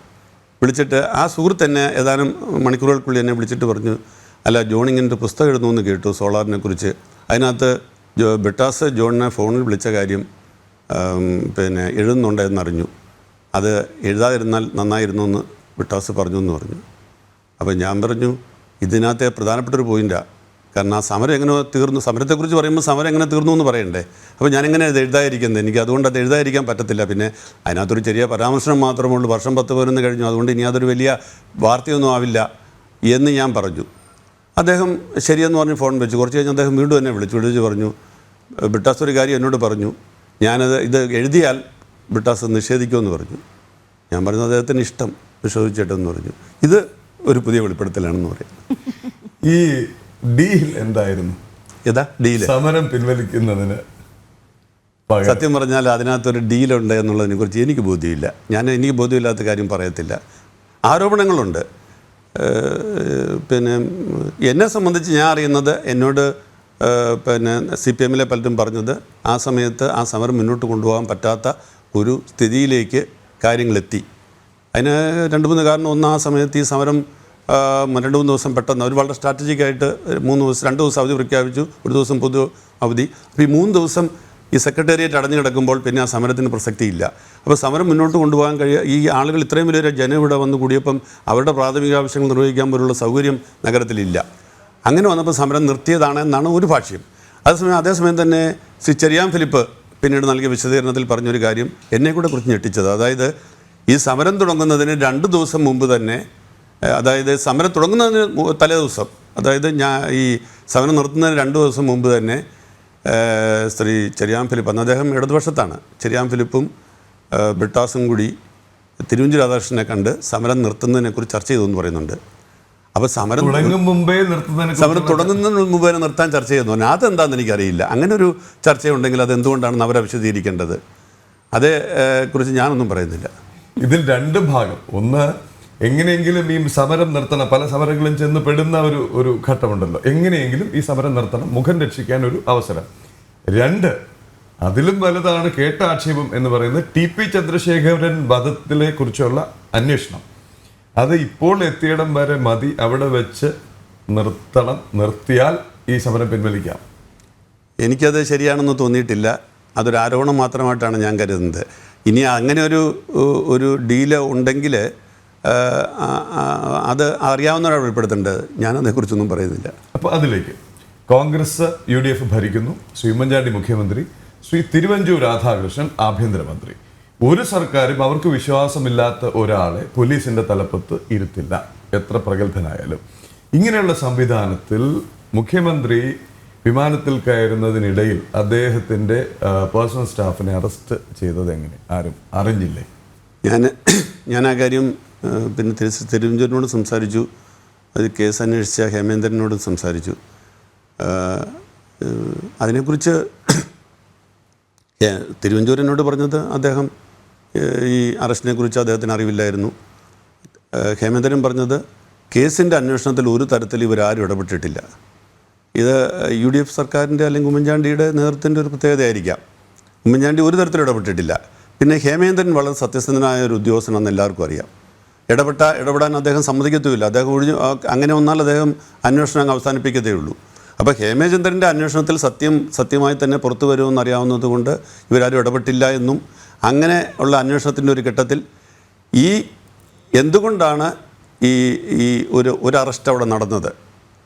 വിളിച്ചിട്ട്, ആ സുഹൃത്ത് എന്നെ ഏതാനും മണിക്കൂറുകൾക്കുള്ളിൽ എന്നെ വിളിച്ചിട്ട് പറഞ്ഞു, അല്ല ജോൺ ഇങ്ങനെ ഒരു പുസ്തകം എഴുതുന്നു കേട്ടു സോളാറിനെ കുറിച്ച്, അതിനകത്ത് ബ്രിട്ടാസ് ജോണിനെ ഫോണിൽ വിളിച്ച കാര്യം എഴുതുന്നുണ്ടെന്നറിഞ്ഞു, അത് എഴുതാതിരുന്നാൽ നന്നായിരുന്നു എന്ന് ബ്രിട്ടാസ് പറഞ്ഞു എന്ന് പറഞ്ഞു. അപ്പോൾ ഞാൻ പറഞ്ഞു, ഇതിനകത്തെ പ്രധാനപ്പെട്ടൊരു പോയിൻ്റാണ്. കാരണം ആ സമരം എങ്ങനെ തീർന്നു, സമരത്തെക്കുറിച്ച് പറയുമ്പോൾ സമരം എങ്ങനെ തീർന്നു എന്ന് പറയണ്ടേ. അപ്പോൾ ഞാനെങ്ങനെ അത് എഴുതാതിരിക്കുന്നത്, എനിക്ക് അതുകൊണ്ട് അത് എഴുതാതിരിക്കാൻ പറ്റത്തില്ല. പിന്നെ അതിനകത്തൊരു ചെറിയ പരാമർശനം മാത്രമേ ഉള്ളൂ, വർഷം 10-11 കഴിഞ്ഞു, അതുകൊണ്ട് ഇനി അതൊരു വലിയ വാർത്തയൊന്നും ആവില്ല എന്ന് ഞാൻ പറഞ്ഞു. അദ്ദേഹം ശരിയെന്ന് പറഞ്ഞ് ഫോൺ വെച്ചു. കുറച്ച് കഴിഞ്ഞ് അദ്ദേഹം വീണ്ടും എന്നെ വിളിച്ച് പറഞ്ഞു, ബ്രിട്ടാസ് ഒരു കാര്യം എന്നോട് പറഞ്ഞു, ഇത് എഴുതിയാൽ ബ്രിട്ടാസ് നിഷേധിക്കുമെന്ന് പറഞ്ഞു. ഞാൻ പറഞ്ഞു, അദ്ദേഹത്തിന് ഇഷ്ടം, നിഷേധിച്ചേട്ടെന്ന് പറഞ്ഞു. ഇത് ഒരു പുതിയ വെളിപ്പെടുത്തലാണെന്ന് പറയും. ഈ ഡീൽ എന്തായിരുന്നു? ഏതാ ഡീൽ? സമരം പിൻവലിക്കുന്നതിന് സത്യം പറഞ്ഞാൽ അതിനകത്തൊരു ഡീലുണ്ട് എന്നുള്ളതിനെ കുറിച്ച് എനിക്ക് ബോധ്യമില്ല. എനിക്ക് ബോധ്യമില്ലാത്ത കാര്യം പറയത്തില്ല. ആരോപണങ്ങളുണ്ട്. എന്നെ സംബന്ധിച്ച് ഞാൻ അറിയുന്നത്, എന്നോട് CPM-ലെ പലരും പറഞ്ഞത്, ആ സമയത്ത് ആ സമരം മുന്നോട്ട് കൊണ്ടുപോകാൻ പറ്റാത്ത ഒരു സ്ഥിതിയിലേക്ക് കാര്യങ്ങളെത്തി. അതിന് 2-3 കാരണം. ഒന്ന്, ആ സമയത്ത് ഈ സമരം 2-3 ദിവസം പെട്ടെന്ന് അവർ വളരെ സ്ട്രാറ്റജിക്കായിട്ട് 2 ദിവസം അവധി പ്രഖ്യാപിച്ചു, 1 ദിവസം പൊതു അവധി. അപ്പോൾ ഈ 3 ദിവസം ഈ സെക്രട്ടേറിയറ്റ് അടഞ്ഞു കിടക്കുമ്പോൾ പിന്നെ ആ സമരത്തിന് പ്രസക്തിയില്ല. അപ്പോൾ സമരം മുന്നോട്ട് കൊണ്ടുപോകാൻ ഈ ആളുകൾ ഇത്രയും വലിയൊരു ജനം ഇവിടെ വന്ന് കൂടിയപ്പം അവരുടെ പ്രാഥമിക ആവശ്യങ്ങൾ നിർവഹിക്കാൻ പോലുള്ള സൗകര്യം നഗരത്തിലില്ല. അങ്ങനെ വന്നപ്പോൾ സമരം നിർത്തിയതാണെന്നാണ് ഒരു ഭാഷ്യം. അതേസമയം തന്നെ ശ്രീ ചെറിയാൻ ഫിലിപ്പ് പിന്നീട് നൽകിയ വിശദീകരണത്തിൽ പറഞ്ഞൊരു കാര്യം എന്നെ കൂടെ കുറിച്ച് ഞെട്ടിച്ചത്, അതായത് ഈ സമരം തുടങ്ങുന്നതിന് 2 ദിവസം മുമ്പ് തന്നെ, അതായത് സമരം തുടങ്ങുന്നതിന് തലേ ദിവസം, അതായത് ഈ സമരം നിർത്തുന്നതിന് 2 ദിവസം മുമ്പ് തന്നെ ശ്രീ ചെറിയാൻ ഫിലിപ്പ്, അന്ന് അദ്ദേഹം ഇടതുപക്ഷത്താണ്, ചെറിയാൻ ഫിലിപ്പും ബ്രിട്ടാസും കൂടി തിരുവഞ്ചൂർ രാധാകൃഷ്ണനെ കണ്ട് സമരം നിർത്തുന്നതിനെക്കുറിച്ച് ചർച്ച ചെയ്തു എന്ന് പറയുന്നുണ്ട്. അപ്പോൾ സമരം തുടങ്ങുന്നതിന് മുമ്പ് തന്നെ നിർത്താൻ ചർച്ച ചെയ്യുന്നു. അതെന്താണെന്ന് എനിക്കറിയില്ല. അങ്ങനെ ഒരു ചർച്ചയുണ്ടെങ്കിൽ അത് എന്തുകൊണ്ടാണെന്ന് അവരെ വിശദീകരിക്കേണ്ടത്. അതേ കുറിച്ച് ഞാനൊന്നും പറയുന്നില്ല. ഇതിൽ 2 ഭാഗം. ഒന്ന്, എങ്ങനെയെങ്കിലും ഈ സമരം നിർത്തണം, പല സമരങ്ങളും ചെന്ന് പെടുന്ന ഒരു ഘട്ടമുണ്ടല്ലോ, എങ്ങനെയെങ്കിലും ഈ സമരം നിർത്തണം, മുഖം രക്ഷിക്കാൻ ഒരു അവസരം. 2, അതിലും വലുതാണ് കേട്ട ആക്ഷേപം എന്ന് പറയുന്നത് TP ചന്ദ്രശേഖരൻ വധത്തിനെ കുറിച്ചുള്ള അന്വേഷണം. അത് ഇപ്പോൾ എത്തിയിടം വരെ മതി, അവിടെ വെച്ച് നിർത്തണം, നിർത്തിയാൽ ഈ സമരം പിൻവലിക്കാം. എനിക്കത് ശരിയാണെന്ന് തോന്നിയിട്ടില്ല. അതൊരു ആരോപണം മാത്രമായിട്ടാണ് ഞാൻ കരുതുന്നത്. ഇനി അങ്ങനെ ഒരു ഡീല് ഉണ്ടെങ്കിൽ അത് അറിയാവുന്നവരാണ് വെളിപ്പെടുത്തേണ്ടത്. ഞാനതേക്കുറിച്ചൊന്നും പറയുന്നില്ല. അപ്പോൾ അതിലേക്ക് കോൺഗ്രസ് UDF ഭരിക്കുന്നു, ശ്രീ ഉമ്മൻചാണ്ടി മുഖ്യമന്ത്രി, ശ്രീ തിരുവഞ്ചൂർ രാധാകൃഷ്ണൻ ആഭ്യന്തരമന്ത്രി. ഒരു സർക്കാരും അവർക്ക് വിശ്വാസമില്ലാത്ത ഒരാളെ പോലീസിന്റെ തലപ്പത്ത് ഇരുത്തില്ല, എത്ര പ്രഗത്ഭനായാലും. ഇങ്ങനെയുള്ള സംവിധാനത്തിൽ മുഖ്യമന്ത്രി വിമാനത്തിൽ കയറുന്നതിനിടയിൽ അദ്ദേഹത്തിന്റെ പേഴ്സണൽ സ്റ്റാഫിനെ അറസ്റ്റ് ചെയ്തത് എങ്ങനെ? ആരും അറിഞ്ഞില്ലേ? ഞാൻ ആ കാര്യം പിന്നെ തിരുവഞ്ചൂരിനോട് സംസാരിച്ചു, അത് കേസ് അന്വേഷിച്ച ഹേമേന്ദ്രനോടും സംസാരിച്ചു. അതിനെക്കുറിച്ച് തിരുവഞ്ചൂരനോട് പറഞ്ഞത് അദ്ദേഹം ഈ അറസ്റ്റിനെ കുറിച്ച് അദ്ദേഹത്തിന് അറിവില്ലായിരുന്നു. ഹേമേന്ദ്രൻ പറഞ്ഞത് കേസിൻ്റെ അന്വേഷണത്തിൽ ഒരു തരത്തിൽ ഇവരാരും ഇടപെട്ടിട്ടില്ല. ഇത് UDF സർക്കാരിൻ്റെ അല്ലെങ്കിൽ ഉമ്മൻചാണ്ടിയുടെ നേതൃത്വത്തിൻ്റെ ഒരു പ്രത്യേകതയായിരിക്കാം. ഉമ്മൻചാണ്ടി ഒരു തരത്തിലും ഇടപെട്ടിട്ടില്ല. പിന്നെ ഹേമേന്ദ്രൻ വളരെ സത്യസന്ധനായ ഒരു ഉദ്യോഗസ്ഥനാണെന്ന് എല്ലാവർക്കും അറിയാം. ഇടപെടാൻ അദ്ദേഹം സമ്മതിക്കത്തുമില്ല. അദ്ദേഹം അങ്ങനെ വന്നാൽ അദ്ദേഹം അന്വേഷണം അവസാനിപ്പിക്കത്തേ ഉള്ളൂ. അപ്പോൾ ഹേമചന്ദ്രൻ്റെ അന്വേഷണത്തിൽ സത്യമായി തന്നെ പുറത്തു വരുമെന്ന് അറിയാവുന്നത് കൊണ്ട് ഇവരാരും ഇടപെട്ടില്ല എന്നും, അങ്ങനെ ഉള്ള അന്വേഷണത്തിൻ്റെ ഒരു ഘട്ടത്തിൽ എന്തുകൊണ്ടാണ് ഈ ഒരു അറസ്റ്റ് അവിടെ നടന്നത്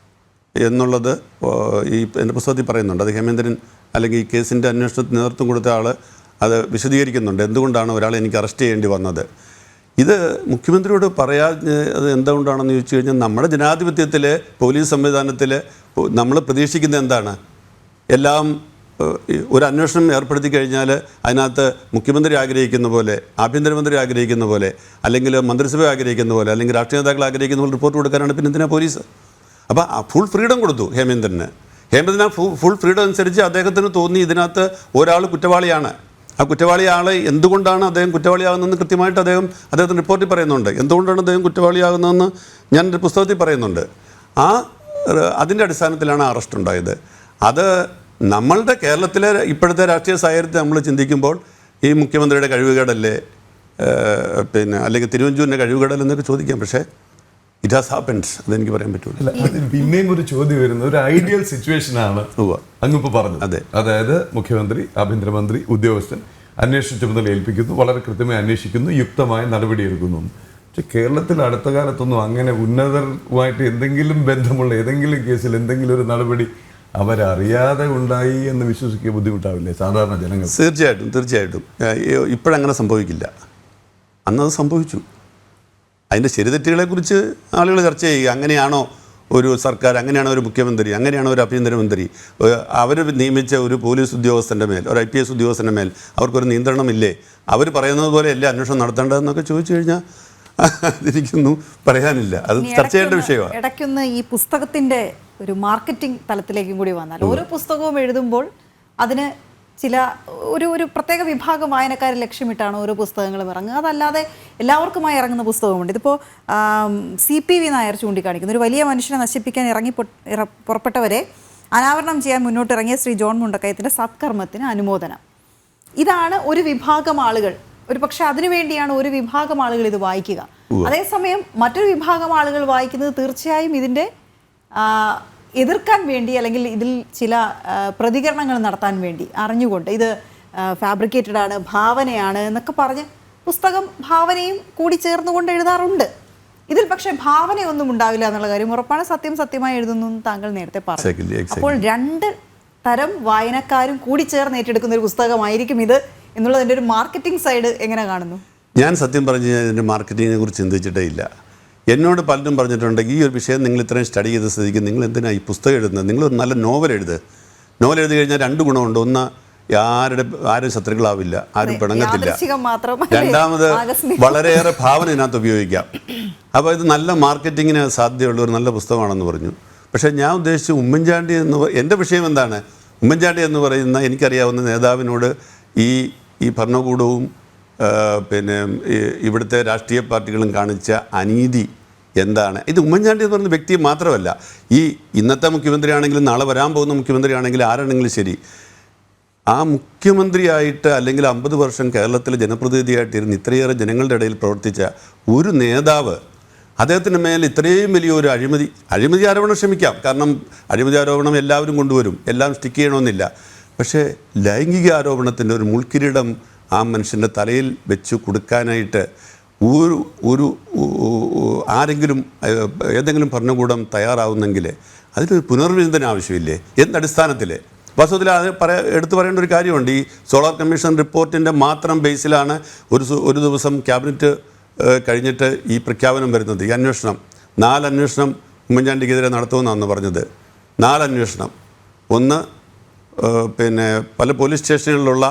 എന്നുള്ളത് എൻ്റെ പുസ്തകത്തിൽ പറയുന്നുണ്ട്. അത് ഹേമേന്ദ്രൻ അല്ലെങ്കിൽ ഈ കേസിൻ്റെ അന്വേഷണത്തിന് നേതൃത്വം കൊടുത്ത ആൾ അത് വിശദീകരിക്കുന്നുണ്ട്. എന്തുകൊണ്ടാണ് ഒരാളെ എനിക്ക് അറസ്റ്റ് ചെയ്യേണ്ടി വന്നത്? ഇത് മുഖ്യമന്ത്രിയോട് അത് എന്തുകൊണ്ടാണെന്ന് ചോദിച്ചു കഴിഞ്ഞാൽ, നമ്മുടെ ജനാധിപത്യത്തിൽ പോലീസ് സംവിധാനത്തിൽ നമ്മൾ പ്രതീക്ഷിക്കുന്നത് എന്താണ്? എല്ലാം ഒരു അന്വേഷണം ഏർപ്പെടുത്തി കഴിഞ്ഞാൽ അതിനകത്ത് മുഖ്യമന്ത്രി ആഗ്രഹിക്കുന്ന പോലെ, ആഭ്യന്തരമന്ത്രി ആഗ്രഹിക്കുന്ന പോലെ, അല്ലെങ്കിൽ മന്ത്രിസഭ ആഗ്രഹിക്കുന്ന പോലെ, അല്ലെങ്കിൽ രാഷ്ട്രീയ നേതാക്കൾ ആഗ്രഹിക്കുന്ന പോലെ റിപ്പോർട്ട് കൊടുക്കാനാണ്. പിന്നെ എന്തിനാ പോലീസ്? അപ്പോൾ ഫുൾ ഫ്രീഡം കൊടുത്തു ഹേമേന്ദ്രന്. ഫുൾ ഫ്രീഡം അനുസരിച്ച് അദ്ദേഹത്തിന് തോന്നി ഇതിനകത്ത് ഒരാൾ കുറ്റവാളിയാണ്. ആ കുറ്റവാളി ആളെ എന്തുകൊണ്ടാണ് അദ്ദേഹം കുറ്റവാളിയാകുന്നതെന്ന് കൃത്യമായിട്ട് അദ്ദേഹത്തിൻ്റെ റിപ്പോർട്ടിൽ പറയുന്നുണ്ട്. എന്തുകൊണ്ടാണ് അദ്ദേഹം കുറ്റവാളിയാകുന്നതെന്ന് ഞാൻ എൻ്റെ പുസ്തകത്തിൽ പറയുന്നുണ്ട്. അതിൻ്റെ അടിസ്ഥാനത്തിലാണ് അറസ്റ്റ് ഉണ്ടായത്. അത് നമ്മളുടെ കേരളത്തിലെ ഇപ്പോഴത്തെ രാഷ്ട്രീയ സാഹചര്യത്തെ നമ്മൾ ചിന്തിക്കുമ്പോൾ ഈ മുഖ്യമന്ത്രിയുടെ കഴിവുകേടല്ലേ, പിന്നെ അല്ലെങ്കിൽ തിരുവഞ്ചൂരിൻ്റെ കഴിവുകേടല്ലെന്നൊക്കെ ചോദിക്കാം. പക്ഷേ ഇറ്റ് ഹാസ് ഹാപ്പൻഡ്, അതെനിക്ക് പറയാൻ പറ്റില്ല. പിന്നെയും ഒരു ചോദ്യം വരുന്നത്, ഒരു ഐഡിയൽ സിറ്റുവേഷൻ ആണ് അങ്ങിപ്പോൾ പറഞ്ഞത്. അതെ, അതായത് മുഖ്യമന്ത്രി, ആഭ്യന്തരമന്ത്രി, ഉദ്യോഗസ്ഥൻ അന്വേഷണ ചുമതല ഏൽപ്പിക്കുന്നു, വളരെ കൃത്യമായി അന്വേഷിക്കുന്നു, യുക്തമായ നടപടിയെടുക്കുന്നു. പക്ഷെ കേരളത്തിൽ അടുത്ത കാലത്തൊന്നും അങ്ങനെ ഉന്നതരുമായിട്ട് എന്തെങ്കിലും ബന്ധമുള്ള ഏതെങ്കിലും കേസിൽ എന്തെങ്കിലും ഒരു നടപടി അവരറിയാതെ ഉണ്ടായി എന്ന് വിശ്വസിക്കുക ബുദ്ധിമുട്ടാവില്ലേ സാധാരണ ജനങ്ങൾ? തീർച്ചയായിട്ടും ഇപ്പോഴങ്ങനെ സംഭവിക്കില്ല. അന്നത് സംഭവിച്ചു. അതിൻ്റെ ശരിതെറ്റുകളെക്കുറിച്ച് ആളുകൾ ചർച്ച ചെയ്യുക. അങ്ങനെയാണോ ഒരു സർക്കാർ, അങ്ങനെയാണോ ഒരു മുഖ്യമന്ത്രി, അങ്ങനെയാണോ ഒരു ആഭ്യന്തരമന്ത്രി, അവർ നിയമിച്ച ഒരു പോലീസ് ഉദ്യോഗസ്ഥൻ്റെ മേൽ, ഒരു IPS ഉദ്യോഗസ്ഥൻ്റെ മേൽ അവർക്കൊരു നിയന്ത്രണമില്ലേ? അവർ പറയുന്നത് പോലെ അല്ലേ അന്വേഷണം നടത്തേണ്ടതെന്നൊക്കെ ചോദിച്ചു കഴിഞ്ഞാൽ എനിക്കൊന്നും പറയാനില്ല. അത് ചർച്ച ചെയ്യേണ്ട വിഷയമാണ്. ഇടയ്ക്കൊന്ന് ഈ പുസ്തകത്തിൻ്റെ ഒരു മാർക്കറ്റിംഗ് തലത്തിലേക്കും കൂടി വന്നാൽ, ഓരോ പുസ്തകവും എഴുതുമ്പോൾ അതിന് ഒരു പ്രത്യേക വിഭാഗം വായനക്കാരെ ലക്ഷ്യമിട്ടാണ് ഓരോ പുസ്തകങ്ങളും ഇറങ്ങുക. അതല്ലാതെ എല്ലാവർക്കുമായി ഇറങ്ങുന്ന പുസ്തകമുണ്ട്. ഇതിപ്പോൾ CPV നായർ ചൂണ്ടിക്കാണിക്കുന്നു, ഒരു വലിയ മനുഷ്യനെ നശിപ്പിക്കാൻ പുറപ്പെട്ടവരെ അനാവരണം ചെയ്യാൻ മുന്നോട്ടിറങ്ങിയ ശ്രീ ജോൺ മുണ്ടക്കയത്തിൻ്റെ സത്കർമ്മത്തിന് അനുമോദനം. ഇതാണ് ഒരു വിഭാഗം ആളുകൾ, ഒരു പക്ഷേ അതിനുവേണ്ടിയാണ് ഒരു വിഭാഗം ആളുകൾ ഇത് വായിക്കുക. അതേസമയം മറ്റൊരു വിഭാഗം ആളുകൾ വായിക്കുന്നത് തീർച്ചയായും ഇതിൻ്റെ എതിർക്കാൻ വേണ്ടി, അല്ലെങ്കിൽ ഇതിൽ ചില പ്രതികരണങ്ങൾ നടത്താൻ വേണ്ടി, അറിഞ്ഞുകൊണ്ട് ഇത് ഫാബ്രിക്കേറ്റഡ് ആണ്, ഭാവനയാണ് എന്നൊക്കെ പറഞ്ഞ് പുസ്തകം ഭാവനയും കൂടി ചേർന്നുകൊണ്ട് എഴുതാറുണ്ട്. ഇതിൽ പക്ഷേ ഭാവനയൊന്നും ഉണ്ടാവില്ല എന്നുള്ള കാര്യം ഉറപ്പാണ്. സത്യമായി എഴുതുന്നു എന്ന് താങ്കൾ നേരത്തെ പറഞ്ഞു. അപ്പോൾ രണ്ട് തരം വായനക്കാരും കൂടി ചേർന്ന് ഏറ്റെടുക്കുന്ന ഒരു പുസ്തകമായിരിക്കും ഇത് എന്നുള്ളതിൻ്റെ ഒരു മാർക്കറ്റിംഗ് സൈഡ് എങ്ങനെ കാണുന്നു? ഞാൻ സത്യം പറഞ്ഞു കഴിഞ്ഞാൽ ഇതിൻ്റെ മാർക്കറ്റിങ്ങിനെ കുറിച്ച് ചിന്തിച്ചിട്ടേ ഇല്ല. എന്നോട് പലരും പറഞ്ഞിട്ടുണ്ട്, ഈ ഒരു വിഷയം നിങ്ങൾ ഇത്രയും സ്റ്റഡി ചെയ്ത സ്ഥിതിക്ക് നിങ്ങൾ എന്തിനാണ് ഈ പുസ്തകം എഴുതുന്നത്? നിങ്ങളൊരു നല്ല നോവൽ എഴുതി കഴിഞ്ഞാൽ 2 ഗുണമുണ്ട്. ഒന്ന്, ആരും ശത്രുക്കളാവില്ല, ആരും പിണങ്ങത്തില്ല. രണ്ടാമത്, വളരെയേറെ ഭാവന ഇതിനകത്ത് ഉപയോഗിക്കാം. അപ്പോൾ ഇത് നല്ല മാർക്കറ്റിങ്ങിന് സാധ്യതയുള്ള ഒരു നല്ല പുസ്തകമാണെന്ന് പറഞ്ഞു. പക്ഷേ ഞാൻ ഉദ്ദേശിച്ചു ഉമ്മൻചാണ്ടി എൻ്റെ വിഷയം എന്താണ്? ഉമ്മൻചാണ്ടി എന്ന് പറയുന്ന എനിക്കറിയാവുന്ന നേതാവിനോട് ഈ ഭരണകൂടവും പിന്നെ ഇവിടുത്തെ രാഷ്ട്രീയ പാർട്ടികളും കാണിച്ച അനീതി എന്താണ്? ഇത് ഉമ്മൻചാണ്ടി എന്ന് പറയുന്ന വ്യക്തി മാത്രമല്ല, ഈ ഇന്നത്തെ മുഖ്യമന്ത്രിയാണെങ്കിലും നാളെ വരാൻ പോകുന്ന മുഖ്യമന്ത്രിയാണെങ്കിലും ആരാണെങ്കിലും ശരി, ആ മുഖ്യമന്ത്രിയായിട്ട് അല്ലെങ്കിൽ 50 വർഷം കേരളത്തിലെ ജനപ്രതിനിധിയായിട്ടിരുന്ന് ഇത്രയേറെ ജനങ്ങളുടെ ഇടയിൽ പ്രവർത്തിച്ച ഒരു നേതാവ്, അദ്ദേഹത്തിന് മേൽ ഇത്രയും വലിയൊരു അഴിമതി ആരോപണം ക്ഷമിക്കാം, കാരണം അഴിമതി ആരോപണം എല്ലാവരും കൊണ്ടുവരും, എല്ലാം സ്റ്റിക്ക് ചെയ്യണമെന്നില്ല. പക്ഷേ ലൈംഗിക ആരോപണത്തിൻ്റെ ഒരു മുൾക്കിരീടം ആ മനുഷ്യൻ്റെ തലയിൽ വെച്ച് കൊടുക്കാനായിട്ട് ആരെങ്കിലും ഏതെങ്കിലും ഭരണകൂടം തയ്യാറാവുന്നെങ്കിൽ അതിനൊരു പുനർവിചിന്തനം ആവശ്യമില്ലേ? എന്തടിസ്ഥാനത്തിൽ? വാസ്തവത്തിൽ അത് എടുത്തു പറയേണ്ട ഒരു കാര്യമുണ്ട്. ഈ സോളാർ കമ്മീഷൻ റിപ്പോർട്ടിൻ്റെ മാത്രം ബേസിലാണ് ഒരു ദിവസം ക്യാബിനറ്റ് കഴിഞ്ഞിട്ട് ഈ പ്രഖ്യാപനം വരുന്നത്. ഈ അന്വേഷണം 4 അന്വേഷണം ഉമ്മൻചാണ്ടിക്കെതിരെ നടത്തുമെന്നാണ് പറഞ്ഞത്. 4 അന്വേഷണം. ഒന്ന് പിന്നെ പല പോലീസ് സ്റ്റേഷനുകളിലുള്ള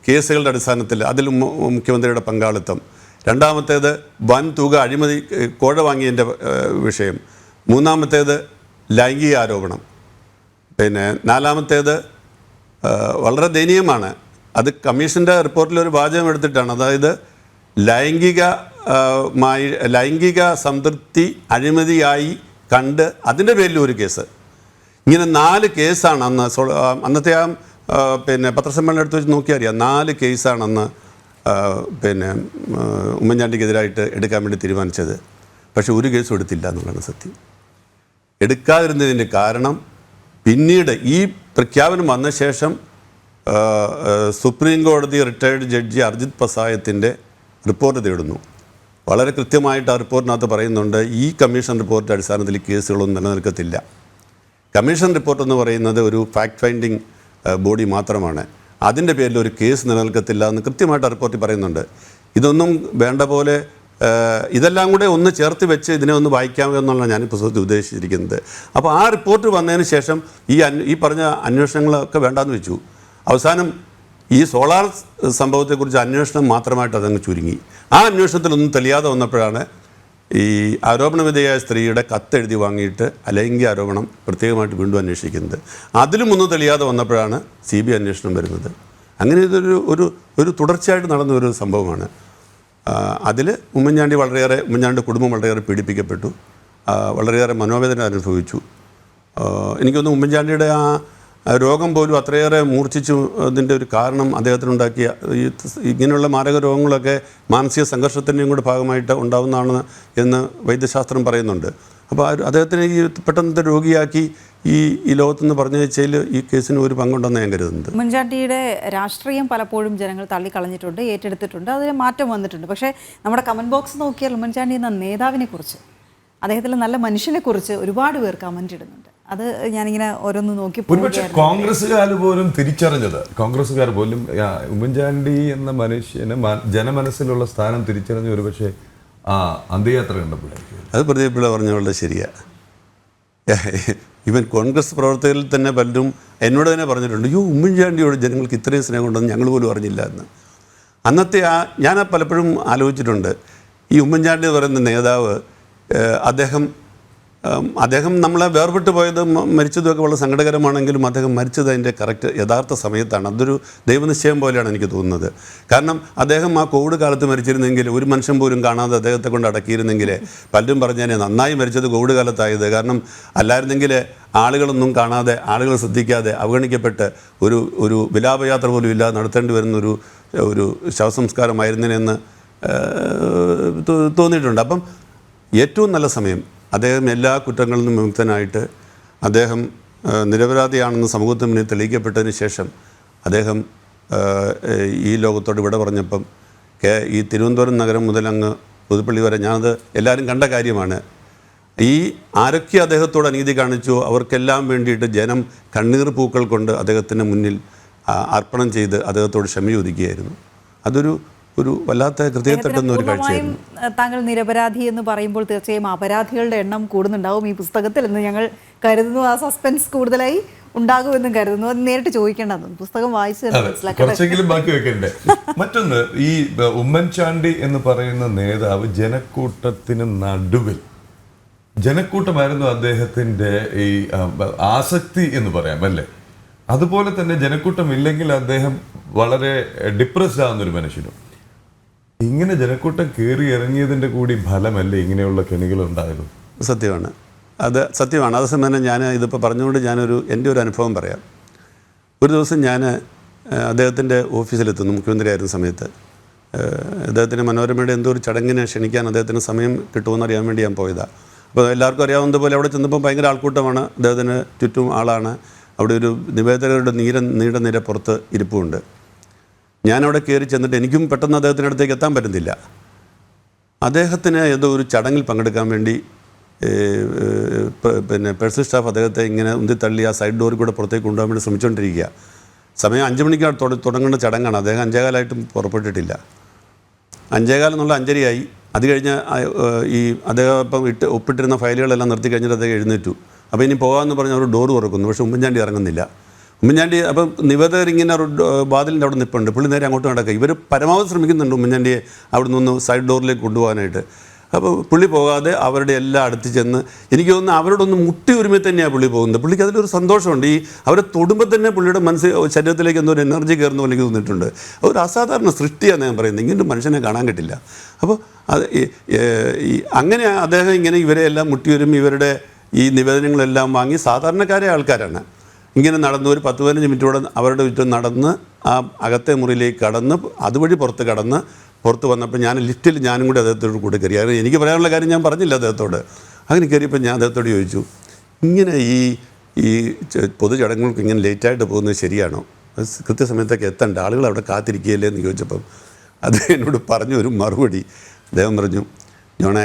കേസുകളുടെ അടിസ്ഥാനത്തിൽ അതിൽ മുഖ്യമന്ത്രിയുടെ പങ്കാളിത്തം. രണ്ടാമത്തേത് വൻ തുക അഴിമതി കോഴ വാങ്ങിയതിൻ്റെ വിഷയം. മൂന്നാമത്തേത് ലൈംഗിക ആരോപണം. പിന്നെ നാലാമത്തേത് വളരെ ദയനീയമാണ്, അത് കമ്മീഷൻ്റെ റിപ്പോർട്ടിലൊരു വാചകം എടുത്തിട്ടാണ്. അതായത് ലൈംഗിക സംതൃപ്തി അഴിമതിയായി കണ്ട് അതിൻ്റെ പേരിൽ ഒരു കേസ്. ഇങ്ങനെ 4 കേസാണ് അന്നത്തെ പിന്നെ പത്രസമ്മേളനം എടുത്ത് വെച്ച് നോക്കിയാൽ അറിയാം. 4 കേസാണ് അന്ന് പിന്നെ ഉമ്മൻചാണ്ടിക്കെതിരായിട്ട് എടുക്കാൻ വേണ്ടി തീരുമാനിച്ചത്. പക്ഷെ ഒരു കേസും എടുത്തില്ല എന്നുള്ളതാണ് സത്യം. എടുക്കാതിരുന്നതിൻ്റെ കാരണം പിന്നീട് ഈ പ്രഖ്യാപനം വന്ന ശേഷം സുപ്രീം കോടതി റിട്ടയർഡ് ജഡ്ജി അർജിത് പസായത്തിൻ്റെ റിപ്പോർട്ട് തേടുന്നു. വളരെ കൃത്യമായിട്ട് ആ റിപ്പോർട്ടിനകത്ത് പറയുന്നുണ്ട്, ഈ കമ്മീഷൻ റിപ്പോർട്ടിൻ്റെ അടിസ്ഥാനത്തിൽ കേസുകളൊന്നും നിലനിൽക്കത്തില്ല. കമ്മീഷൻ റിപ്പോർട്ട് എന്ന് പറയുന്നത് ഒരു ഫാക്ട് ഫൈൻഡിങ് ബോഡി മാത്രമാണ്. അതിൻ്റെ പേരിൽ ഒരു കേസ് നിലനിൽക്കത്തില്ല എന്ന് കൃത്യമായിട്ട് ആ റിപ്പോർട്ടിൽ പറയുന്നുണ്ട്. ഇതൊന്നും വേണ്ട പോലെ ഇതെല്ലാം കൂടെ ഒന്ന് ചേർത്ത് വെച്ച് ഇതിനെ ഒന്ന് വായിക്കാമെന്നുള്ളതാണ് ഞാൻ പുസ്തകത്തിൽ ഉദ്ദേശിച്ചിരിക്കുന്നത്. അപ്പോൾ ആ റിപ്പോർട്ട് വന്നതിന് ശേഷം ഈ പറഞ്ഞ അന്വേഷണങ്ങളൊക്കെ വേണ്ടാന്ന് വെച്ചു. അവസാനം ഈ സോളാർ സംഭവത്തെക്കുറിച്ച് അന്വേഷണം മാത്രമായിട്ട് അതങ്ങ് ചുരുങ്ങി. ആ അന്വേഷണത്തിലൊന്നും തെളിയാതെ വന്നപ്പോഴാണ് ഈ ആരോപണവിധേയായ സ്ത്രീയുടെ കത്തെഴുതി വാങ്ങിയിട്ട് അലൈംഗിക ആരോപണം പ്രത്യേകമായിട്ട് വീണ്ടും അന്വേഷിക്കുന്നത്. അതിലും ഒന്നും തെളിയാതെ വന്നപ്പോഴാണ് CBI അന്വേഷണം വരുന്നത്. അങ്ങനെ ഇതൊരു തുടർച്ചയായിട്ട് നടന്ന ഒരു സംഭവമാണ്. അതിൽ ഉമ്മൻചാണ്ടി കുടുംബം വളരെയേറെ പീഡിപ്പിക്കപ്പെട്ടു, വളരെയേറെ മനോവേദന അനുഭവിച്ചു. എനിക്കൊന്ന് ഉമ്മൻചാണ്ടിയുടെ ആ രോഗം പോലും അത്രയേറെ മൂർച്ഛിച്ചു. അതിൻ്റെ ഒരു കാരണം അദ്ദേഹത്തിനുണ്ടാക്കിയ ഇങ്ങനെയുള്ള മാരക രോഗങ്ങളൊക്കെ മാനസിക സംഘർഷത്തിൻ്റെയും കൂടെ ഭാഗമായിട്ട് ഉണ്ടാകുന്നതാണ് എന്ന് വൈദ്യശാസ്ത്രം പറയുന്നുണ്ട്. അപ്പോൾ അദ്ദേഹത്തിനെ ഈ പെട്ടെന്ന് രോഗിയാക്കി ഈ ലോകത്തുനിന്ന് പറഞ്ഞയച്ചതിൽ ഈ കേസിന് ഒരു പങ്കുണ്ടെന്ന് ഞാൻ കരുതുന്നത്. ഉമ്മൻചാണ്ടിയുടെ രാഷ്ട്രീയം പലപ്പോഴും ജനങ്ങൾ തള്ളിക്കളഞ്ഞിട്ടുണ്ട്, ഏറ്റെടുത്തിട്ടുണ്ട്, അതിന് മാറ്റം വന്നിട്ടുണ്ട്. പക്ഷേ നമ്മുടെ കമൻറ്റ് ബോക്സ് നോക്കിയാൽ ഉമ്മൻചാണ്ടി എന്ന നേതാവിനെ കുറിച്ച്, അദ്ദേഹത്തിലെ നല്ല മനുഷ്യനെ കുറിച്ച് ഒരുപാട് പേർ കമൻറ്റ് ഇടുന്നുണ്ട്. അത് ഞാനിങ്ങനെ ഓരോന്ന് നോക്കി ഒരുപക്ഷെ കോൺഗ്രസ്സുകാർ പോലും തിരിച്ചറിഞ്ഞത്, കോൺഗ്രസ്സുകാർ പോലും ഉമ്മൻചാണ്ടി എന്ന മനുഷ്യന് ജനമനസ്സിലുള്ള സ്ഥാനം തിരിച്ചറിഞ്ഞ ഒരുപക്ഷെ അന്ത്യയാത്ര കണ്ടപ്പോഴായിരിക്കും. അത് പ്രതിപിള്ള പറഞ്ഞ വളരെ ശരിയാണ്. ഇവൻ കോൺഗ്രസ് പ്രവർത്തകരിൽ തന്നെ പലരും എന്നോട് തന്നെ പറഞ്ഞിട്ടുണ്ട്, ഉമ്മൻചാണ്ടിയോട് ജനങ്ങൾക്ക് ഇത്രയും സ്നേഹം ഉണ്ടെന്ന് ഞങ്ങൾ പോലും അറിഞ്ഞില്ല എന്ന്. അന്നത്തെ ഞാൻ പലപ്പോഴും ആലോചിച്ചിട്ടുണ്ട്, ഈ ഉമ്മൻചാണ്ടി എന്ന് പറയുന്ന നേതാവ് അദ്ദേഹം നമ്മളെ വേർപെട്ട് പോയത് മരിച്ചതുമൊക്കെ വളരെ സങ്കടകരമാണെങ്കിലും അദ്ദേഹം മരിച്ചത് അതിൻ്റെ യഥാർത്ഥ സമയത്താണ്. അതൊരു ദൈവനിശ്ചയം പോലെയാണ് എനിക്ക് തോന്നുന്നത്. കാരണം അദ്ദേഹം ആ കോവിഡ് കാലത്ത് മരിച്ചിരുന്നെങ്കിൽ ഒരു മനുഷ്യൻ പോലും കാണാതെ അദ്ദേഹത്തെ കൊണ്ട് അടക്കിയിരുന്നെങ്കിൽ പലരും പറഞ്ഞാൽ നന്നായി മരിച്ചത് കോവിഡ് കാലത്തായത്. കാരണം അല്ലായിരുന്നെങ്കിൽ ആളുകളൊന്നും കാണാതെ, ആളുകൾ ശ്രദ്ധിക്കാതെ, അവഗണിക്കപ്പെട്ട് ഒരു വിലാപയാത്ര പോലും ഇല്ലാതെ നടത്തേണ്ടി വരുന്ന ഒരു ശവസംസ്കാരമായിരുന്നതിനെന്ന് തോന്നിയിട്ടുണ്ട്. അപ്പം ഏറ്റവും നല്ല സമയം അദ്ദേഹം എല്ലാ കുറ്റങ്ങളിൽ നിന്നും വിമുക്തനായിട്ട് അദ്ദേഹം നിരപരാധിയാണെന്ന് സമൂഹത്തിന് മുന്നിൽ തെളിയിക്കപ്പെട്ടതിന് ശേഷം അദ്ദേഹം ഈ ലോകത്തോട് വിട പറഞ്ഞപ്പം ഈ തിരുവനന്തപുരം നഗരം മുതൽ അങ്ങ് പുതുപ്പള്ളി വരെ ഞാനത് എല്ലാവരും കണ്ട കാര്യമാണ്. ആരൊക്കെ അദ്ദേഹത്തോട് അനീതി കാണിച്ചോ അവർക്കെല്ലാം വേണ്ടിയിട്ട് ജനം കണ്ണീർ പൂക്കൾ കൊണ്ട് അദ്ദേഹത്തിന് മുന്നിൽ അർപ്പണം ചെയ്ത് അദ്ദേഹത്തോട് ക്ഷമ ചോദിക്കുകയായിരുന്നു. അതൊരു വല്ലാത്ത ഹൃദയത്തട്ടുന്ന ഒരു കാഴ്ചയായിരുന്നു. താങ്കൾ നിരപരാധി എന്ന് പറയുമ്പോൾ തീർച്ചയായും അപരാധികളുടെ എണ്ണം കൂടുന്നുണ്ടാവും ഈ പുസ്തകത്തിൽ എന്ന് ഞങ്ങൾ കരുതുന്നു. ആ സസ്പെൻസ് കൂടുതലായി ഉണ്ടാകുമെന്നും കരുതുന്നു. അത് നേരിട്ട് ചോദിക്കേണ്ടതാണ്, പുസ്തകം വായിച്ച് കുറച്ചെങ്കിലും ബാക്കി വെക്കണ്ടേ. മറ്റൊന്ന്, ഈ ഉമ്മൻചാണ്ടി എന്ന് പറയുന്ന നേതാവ് ജനക്കൂട്ടത്തിന് നടുവിൽ, ജനക്കൂട്ടമായിരുന്നു അദ്ദേഹത്തിന്റെ ഈ ആസക്തി എന്ന് പറയാം അല്ലേ. അതുപോലെ തന്നെ ജനക്കൂട്ടം ഇല്ലെങ്കിൽ അദ്ദേഹം വളരെ ഡിപ്രസ്ഡ് ആവുന്ന ഒരു മനുഷ്യനും. ഇങ്ങനെ ജനക്കൂട്ടം കയറി ഇറങ്ങിയതിൻ്റെ കൂടി ഫലമല്ലേ ഇങ്ങനെയുള്ള കെണികൾ ഉണ്ടായത്? സത്യമാണ്, അത് സത്യമാണ്. അതേസമയം തന്നെ ഞാൻ ഇതിപ്പോൾ പറഞ്ഞുകൊണ്ട് എൻ്റെ ഒരു അനുഭവം പറയാം. ഒരു ദിവസം ഞാൻ അദ്ദേഹത്തിൻ്റെ ഓഫീസിലെത്തുന്നു, മുഖ്യമന്ത്രിയായിരുന്ന സമയത്ത്. അദ്ദേഹത്തിന് മനോരമയുടെ എന്തോ ഒരു ചടങ്ങിനെ ക്ഷണിക്കാൻ അദ്ദേഹത്തിന് സമയം കിട്ടുമെന്ന് അറിയാൻ വേണ്ടി ഞാൻ പോയതാണ്. അപ്പോൾ എല്ലാവർക്കും അറിയാവുന്നതുപോലെ അവിടെ ചെന്നപ്പോൾ ഭയങ്കര ആൾക്കൂട്ടമാണ്, അദ്ദേഹത്തിന് ചുറ്റും ആളാണ്. അവിടെ ഒരു നിവേദകരുടെ നീണ്ട നിര പുറത്ത് ഇരിപ്പുണ്ട്. ഞാനവിടെ കയറി ചെന്നിട്ട് എനിക്കും പെട്ടെന്ന് അദ്ദേഹത്തിൻ്റെ അടുത്തേക്ക് എത്താൻ പറ്റുന്നില്ല. അദ്ദേഹത്തിന് ഏതോ ഒരു ചടങ്ങിൽ പങ്കെടുക്കാൻ വേണ്ടി പിന്നെ പേഴ്സണൽ സ്റ്റാഫ് അദ്ദേഹത്തെ ഇങ്ങനെ ഉന്തിത്തള്ളി ആ സൈഡ് ഡോറിൽ കൂടെ പുറത്തേക്ക് കൊണ്ടുപോകാൻ വേണ്ടി ശ്രമിച്ചുകൊണ്ടിരിക്കുക. സമയം 5 മണിക്ക് തുടങ്ങേണ്ട ചടങ്ങാണ്. അദ്ദേഹം 5:15 പുറപ്പെട്ടിട്ടില്ല. 5:15 എന്നുള്ള 5:30 അത് കഴിഞ്ഞ് ഈ അദ്ദേഹം ഇപ്പം ഒപ്പിട്ടിരുന്ന ഫയലുകളെല്ലാം നിർത്തി കഴിഞ്ഞിട്ട് അദ്ദേഹം എഴുന്നേറ്റു. അപ്പോൾ ഇനി പോകാമെന്ന് പറഞ്ഞ് അവർ ഡോർ തുറക്കുന്നു. പക്ഷേ ഉമ്മൻചാണ്ടി ഇറങ്ങുന്നില്ല. ഉമ്മൻചാണ്ടി അപ്പം നിവേദകർ ഇങ്ങനെ വാതിലിൻ്റെ അവിടെ നിൽപ്പുണ്ട്. പുള്ളി നേരെ അങ്ങോട്ട് നടക്കുക. ഇവർ പരമാവധി ശ്രമിക്കുന്നുണ്ട് ഉമ്മൻചാണ്ടിയെ അവിടെ നിന്ന് സൈഡ് ഡോറിലേക്ക് കൊണ്ടുപോകാനായിട്ട്. അപ്പോൾ പുള്ളി പോകാതെ അവരുടെ എല്ലാം അടുത്ത് ചെന്ന് എനിക്ക് തോന്നുന്നു അവരോടൊന്ന് മുട്ടി ഒരുമി തന്നെയാണ് പുള്ളി പോകുന്നത്. പുള്ളിക്ക് അതിലൊരു സന്തോഷമുണ്ട്. ഈ അവരെ തൊടുമ്പോൾ തന്നെ പുള്ളിയുടെ ശരീരത്തിലേക്ക് എന്തോ ഒരു എനർജി കയറുന്ന പോലെ എനിക്ക് തോന്നിയിട്ടുണ്ട്. ഒരു അസാധാരണ സൃഷ്ടിയാണ് ഞാൻ പറയുന്നത്. ഇങ്ങനെ മനുഷ്യനെ കാണാൻ കിട്ടില്ല. അപ്പോൾ അത് അങ്ങനെ അദ്ദേഹം ഇങ്ങനെ ഇവരെ എല്ലാം മുട്ടിയൊരുമി ഇവരുടെ ഈ നിവേദനങ്ങളെല്ലാം വാങ്ങി സാധാരണക്കാരെ ആൾക്കാരാണ് ഇങ്ങനെ നടന്ന് ഒരു 10-15 മിനിറ്റോടെ അവരുടെ ചുറ്റും നടന്ന് ആ അകത്തെ മുറിയിലേക്ക് കടന്ന് അതുവഴി പുറത്ത് വന്നപ്പോൾ ഞാൻ ലിഫ്റ്റിൽ ഞാനും കൂടി അദ്ദേഹത്തോട് കൂടെ കയറി. കാരണം എനിക്ക് പറയാനുള്ള കാര്യം ഞാൻ പറഞ്ഞില്ല അദ്ദേഹത്തോട്. അങ്ങനെ കയറിയപ്പോൾ ഞാൻ അദ്ദേഹത്തോട് ചോദിച്ചു, ഇങ്ങനെ ഈ പൊതുചടങ്ങുകൾക്ക് ഇങ്ങനെ ലേറ്റായിട്ട് പോകുന്നത് ശരിയാണോ? കൃത്യസമയത്തൊക്കെ എത്തണ്ട, ആളുകൾ അവിടെ കാത്തിരിക്കുകയല്ലേ എന്ന് ചോദിച്ചപ്പം അദ്ദേഹം എന്നോട് പറഞ്ഞു ഒരു മറുപടി. അദ്ദേഹം പറഞ്ഞു, ജോണേ,